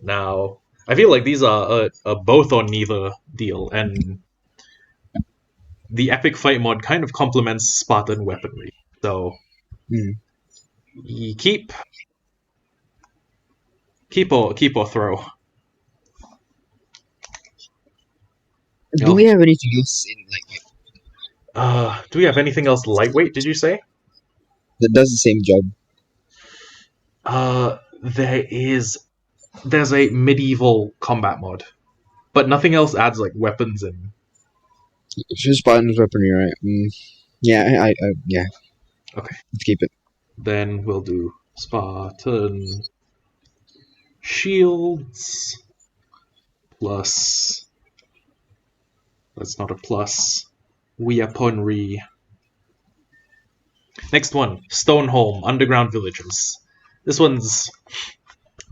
Speaker 1: Now, I feel like these are a both or neither deal, and the Epic Fight mod kind of complements Spartan Weaponry. So,
Speaker 2: Mm.
Speaker 1: you keep or throw.
Speaker 2: Do we have anything else in
Speaker 1: Do we have anything else lightweight? Did you say?
Speaker 2: that does the same job?
Speaker 1: There's a medieval combat mod, but nothing else adds like weapons and.
Speaker 2: It's just Spartan's weaponry, right? Yeah, yeah.
Speaker 1: Okay,
Speaker 2: Let's keep it.
Speaker 1: then we'll do Spartan Shields plus. That's not a plus. Weaponry. Next one, Stoneholm Underground Villages. This one's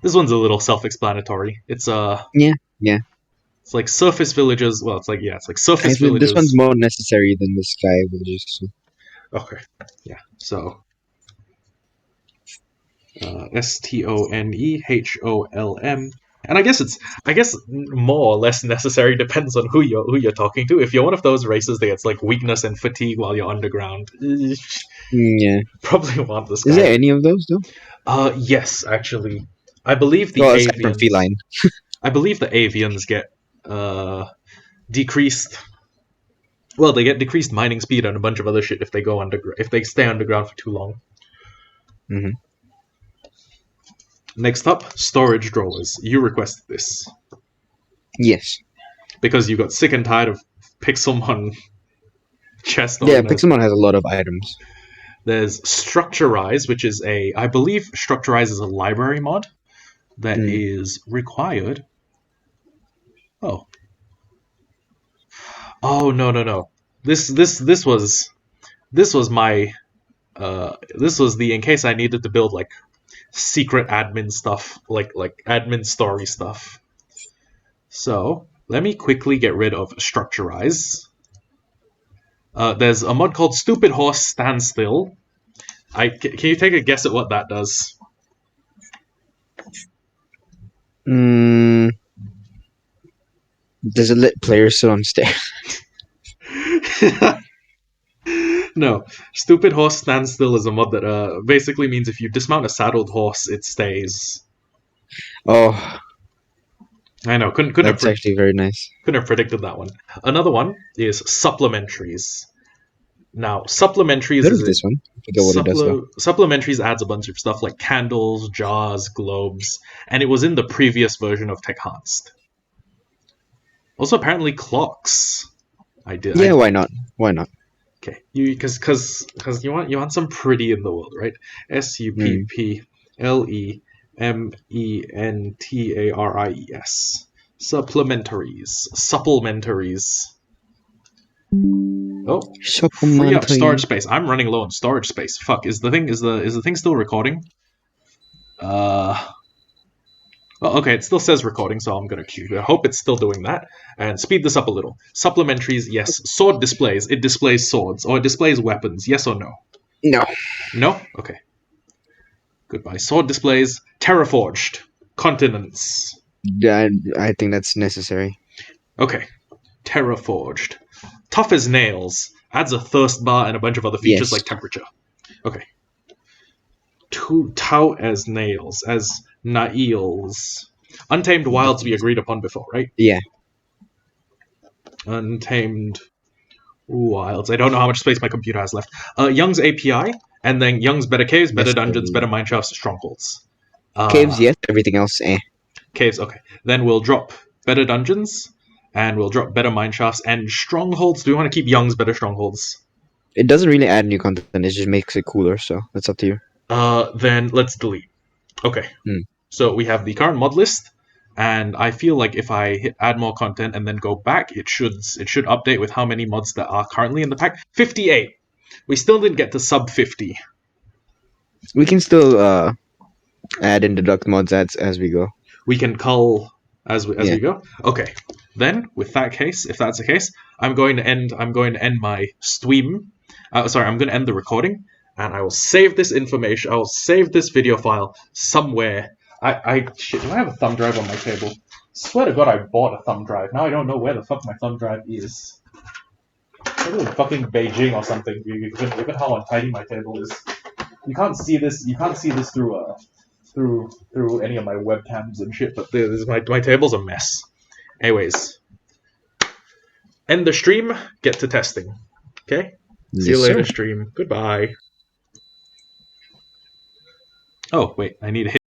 Speaker 1: a little self-explanatory. It's
Speaker 2: Yeah.
Speaker 1: It's like surface villages. Well, it's like surface
Speaker 2: I feel this one's
Speaker 1: villages.
Speaker 2: more necessary than the sky villages. So.
Speaker 1: Okay, yeah. So Stoneholm, and I guess more or less necessary depends on who you're talking to. If you're one of those races that gets like weakness and fatigue while you're underground,
Speaker 2: Yeah.
Speaker 1: probably want this
Speaker 2: Is
Speaker 1: guy.
Speaker 2: there any of those though?
Speaker 1: Yes, actually, I believe the
Speaker 2: Well, aside from
Speaker 1: avians.
Speaker 2: feline.
Speaker 1: I believe the avians get decreased. Well, they get decreased mining speed and a bunch of other shit if they go underground. If they stay underground for too long.
Speaker 2: Mm-hmm.
Speaker 1: Next up, storage drawers. You requested this
Speaker 2: Yes.
Speaker 1: because you got sick and tired of Pixelmon chest
Speaker 2: Yeah,
Speaker 1: openers.
Speaker 2: Pixelmon has a lot of items.
Speaker 1: There's Structurize, which is I believe Structurize is a library mod that is required. Oh no. This was my this was the in case I needed to build like secret admin stuff, like admin story stuff. So let me quickly get rid of Structurize. There's a mod called Stupid Horse Standstill. Can you take a guess at what that does?
Speaker 2: Does it let players sit on stairs?
Speaker 1: No. Stupid Horse Standstill is a mod that basically means if you dismount a saddled horse, it stays.
Speaker 2: Oh,
Speaker 1: I know, couldn't
Speaker 2: that's actually very nice.
Speaker 1: couldn't have predicted that one. Another one is supplementaries. Now, supplementaries
Speaker 2: Heard
Speaker 1: is
Speaker 2: of this one? I forget what it does though.
Speaker 1: supplementaries adds a bunch of stuff like candles, jars, globes, and it was in the previous version of Techanced. Also, apparently clocks.
Speaker 2: Yeah, why not? Why not?
Speaker 1: Okay, because you want some pretty in the world, right? Supplementaries. Supplementaries. Oh, free up storage space. I'm running low on storage space. Fuck, is the thing still recording? Well, okay, it still says recording, so I'm gonna queue. I hope it's still doing that. And speed this up a little. Supplementaries, yes. Sword displays. It displays swords. Or it displays weapons. Yes or no?
Speaker 2: No.
Speaker 1: No? Okay. Goodbye. Sword displays. Terraforged. Continents.
Speaker 2: I think that's necessary.
Speaker 1: Okay. Terraforged. Tough as nails. Adds a thirst bar and a bunch of other features like temperature. Okay. Tout as nails. As nails. Untamed wilds we agreed upon before, right?
Speaker 2: Yeah.
Speaker 1: Untamed wilds. I don't know how much space my computer has left. Young's API, and then Young's better caves, better dungeons, better mineshafts, strongholds.
Speaker 2: Caves, yes. Everything else, eh.
Speaker 1: Caves, okay. Then we'll drop better dungeons, and we'll drop better mineshafts, and strongholds. Do we want to keep Young's better strongholds?
Speaker 2: It doesn't really add new content, it just makes it cooler, so that's up to you.
Speaker 1: Then let's delete. Okay. So we have the current mod list, and I feel like if I hit add more content and then go back, it should update with how many mods that are currently in the pack. 58. We still didn't get to sub 50.
Speaker 2: We can still add and deduct mods as we go.
Speaker 1: We can cull as we
Speaker 2: Yeah.
Speaker 1: go. Okay. Then, with that case, if that's the case, I'm going to end my stream. Sorry, I'm going to end the recording, and I will save this information. I will save this video file somewhere. Shit. Do I have a thumb drive on my table? Swear to God, I bought a thumb drive. Now I don't know where the fuck my thumb drive is. Maybe in fucking Beijing or something. Given how untidy my table is, you can't see this. You can't see this through any of my webcams and shit. But my table's a mess. Anyways, end the stream. Get to testing. Okay. See you
Speaker 2: Yes,
Speaker 1: later,
Speaker 2: sir.
Speaker 1: stream. Goodbye. Oh wait, I need to hit.